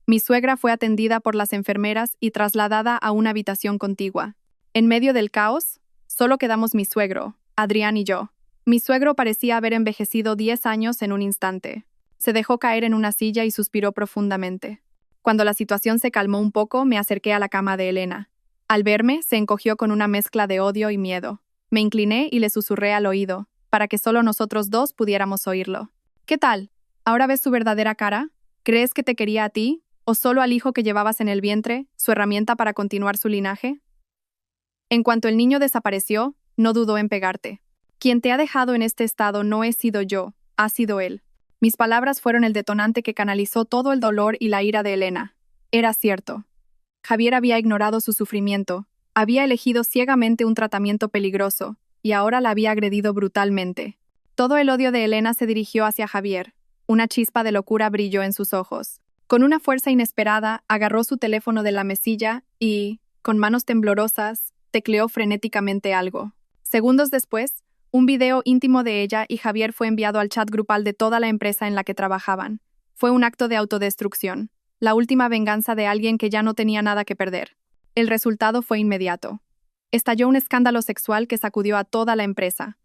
Mi suegra fue atendida por las enfermeras y trasladada a una habitación contigua. En medio del caos, solo quedamos mi suegro, Adrián y yo. Mi suegro parecía haber envejecido 10 años en un instante. Se dejó caer en una silla y suspiró profundamente. Cuando la situación se calmó un poco, me acerqué a la cama de Elena. Al verme, se encogió con una mezcla de odio y miedo. Me incliné y le susurré al oído, para que solo nosotros dos pudiéramos oírlo. «¿Qué tal? ¿Ahora ves su verdadera cara? ¿Crees que te quería a ti, o solo al hijo que llevabas en el vientre, su herramienta para continuar su linaje? En cuanto el niño desapareció, no dudó en pegarte. Quien te ha dejado en este estado no he sido yo, ha sido él». Mis palabras fueron el detonante que canalizó todo el dolor y la ira de Elena. Era cierto. Javier había ignorado su sufrimiento, había elegido ciegamente un tratamiento peligroso, y ahora la había agredido brutalmente. Todo el odio de Elena se dirigió hacia Javier. Una chispa de locura brilló en sus ojos. Con una fuerza inesperada, agarró su teléfono de la mesilla y, con manos temblorosas, tecleó frenéticamente algo. Segundos después, un video íntimo de ella y Javier fue enviado al chat grupal de toda la empresa en la que trabajaban. Fue un acto de autodestrucción. La última venganza de alguien que ya no tenía nada que perder. El resultado fue inmediato. Estalló un escándalo sexual que sacudió a toda la empresa.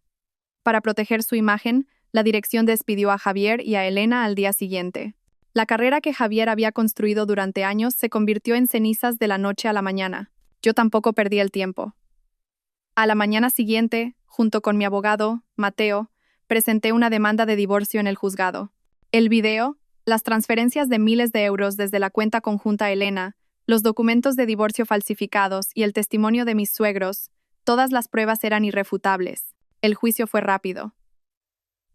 Para proteger su imagen, la dirección despidió a Javier y a Elena al día siguiente. La carrera que Javier había construido durante años se convirtió en cenizas de la noche a la mañana. Yo tampoco perdí el tiempo. A la mañana siguiente, junto con mi abogado, Mateo, presenté una demanda de divorcio en el juzgado. El video, las transferencias de miles de euros desde la cuenta conjunta Elena, los documentos de divorcio falsificados y el testimonio de mis suegros, todas las pruebas eran irrefutables. El juicio fue rápido.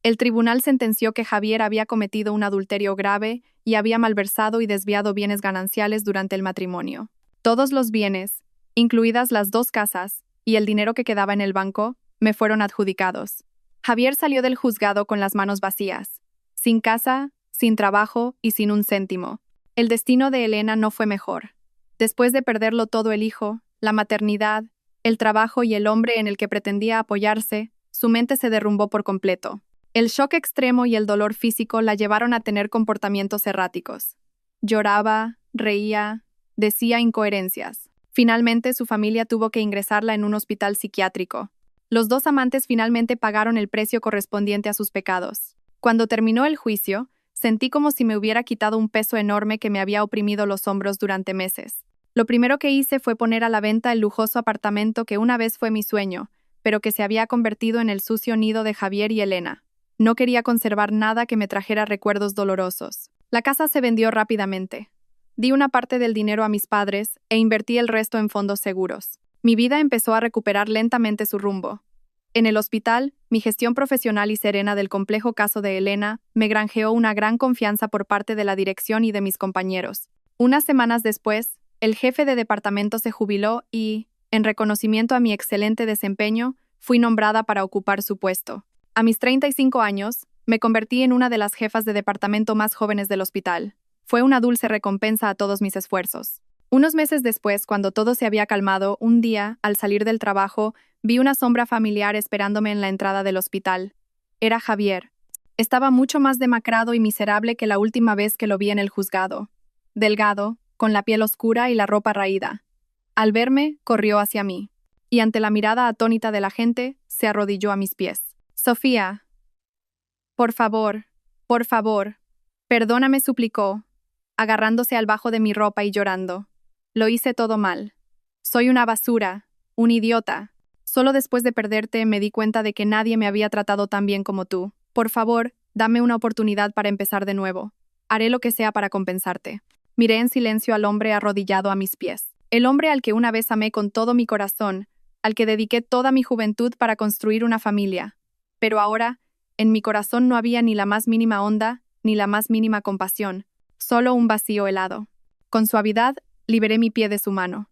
El tribunal sentenció que Javier había cometido un adulterio grave y había malversado y desviado bienes gananciales durante el matrimonio. Todos los bienes, incluidas las 2 casas, y el dinero que quedaba en el banco, me fueron adjudicados. Javier salió del juzgado con las manos vacías, sin casa, sin trabajo y sin un céntimo. El destino de Elena no fue mejor. Después de perderlo todo, el hijo, la maternidad, el trabajo y el hombre en el que pretendía apoyarse, su mente se derrumbó por completo. El shock extremo y el dolor físico la llevaron a tener comportamientos erráticos. Lloraba, reía, decía incoherencias. Finalmente, su familia tuvo que ingresarla en un hospital psiquiátrico. Los 2 amantes finalmente pagaron el precio correspondiente a sus pecados. Cuando terminó el juicio, sentí como si me hubiera quitado un peso enorme que me había oprimido los hombros durante meses. Lo primero que hice fue poner a la venta el lujoso apartamento que una vez fue mi sueño, pero que se había convertido en el sucio nido de Javier y Elena. No quería conservar nada que me trajera recuerdos dolorosos. La casa se vendió rápidamente. Di una parte del dinero a mis padres e invertí el resto en fondos seguros. Mi vida empezó a recuperar lentamente su rumbo. En el hospital, mi gestión profesional y serena del complejo caso de Elena me granjeó una gran confianza por parte de la dirección y de mis compañeros. Unas semanas después, el jefe de departamento se jubiló y, en reconocimiento a mi excelente desempeño, fui nombrada para ocupar su puesto. A mis 35 años, me convertí en una de las jefas de departamento más jóvenes del hospital. Fue una dulce recompensa a todos mis esfuerzos. Unos meses después, cuando todo se había calmado, un día, al salir del trabajo, vi una sombra familiar esperándome en la entrada del hospital. Era Javier. Estaba mucho más demacrado y miserable que la última vez que lo vi en el juzgado. Delgado, con la piel oscura y la ropa raída. Al verme, corrió hacia mí, y ante la mirada atónita de la gente, se arrodilló a mis pies. Sofía, por favor, perdóname, suplicó, agarrándose al bajo de mi ropa y llorando. Lo hice todo mal. Soy una basura, un idiota. Solo después de perderte me di cuenta de que nadie me había tratado tan bien como tú. Por favor, dame una oportunidad para empezar de nuevo. Haré lo que sea para compensarte. Miré en silencio al hombre arrodillado a mis pies. El hombre al que una vez amé con todo mi corazón, al que dediqué toda mi juventud para construir una familia. Pero ahora, en mi corazón no había ni la más mínima onda, ni la más mínima compasión, solo un vacío helado. Con suavidad, liberé mi pie de su mano.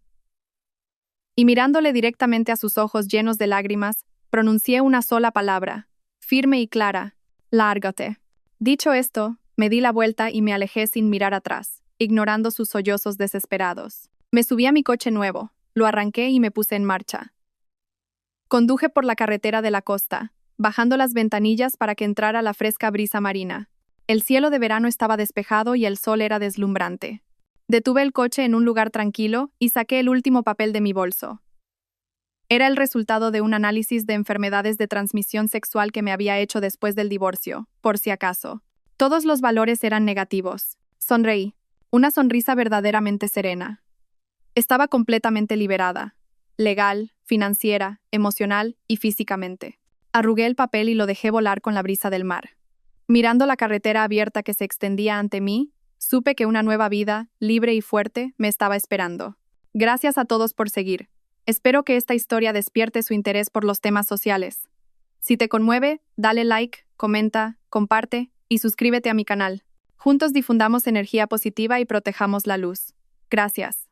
Y mirándole directamente a sus ojos llenos de lágrimas, pronuncié una sola palabra, firme y clara: lárgate. Dicho esto, me di la vuelta y me alejé sin mirar atrás, ignorando sus sollozos desesperados. Me subí a mi coche nuevo, lo arranqué y me puse en marcha. Conduje por la carretera de la costa, bajando las ventanillas para que entrara la fresca brisa marina. El cielo de verano estaba despejado y el sol era deslumbrante. Detuve el coche en un lugar tranquilo y saqué el último papel de mi bolso. Era el resultado de un análisis de enfermedades de transmisión sexual que me había hecho después del divorcio, por si acaso. Todos los valores eran negativos. Sonreí, una sonrisa verdaderamente serena. Estaba completamente liberada, legal, financiera, emocional y físicamente. Arrugué el papel y lo dejé volar con la brisa del mar. Mirando la carretera abierta que se extendía ante mí, supe que una nueva vida, libre y fuerte, me estaba esperando. Gracias a todos por seguir. Espero que esta historia despierte su interés por los temas sociales. Si te conmueve, dale like, comenta, comparte y suscríbete a mi canal. Juntos difundamos energía positiva y protejamos la luz. Gracias.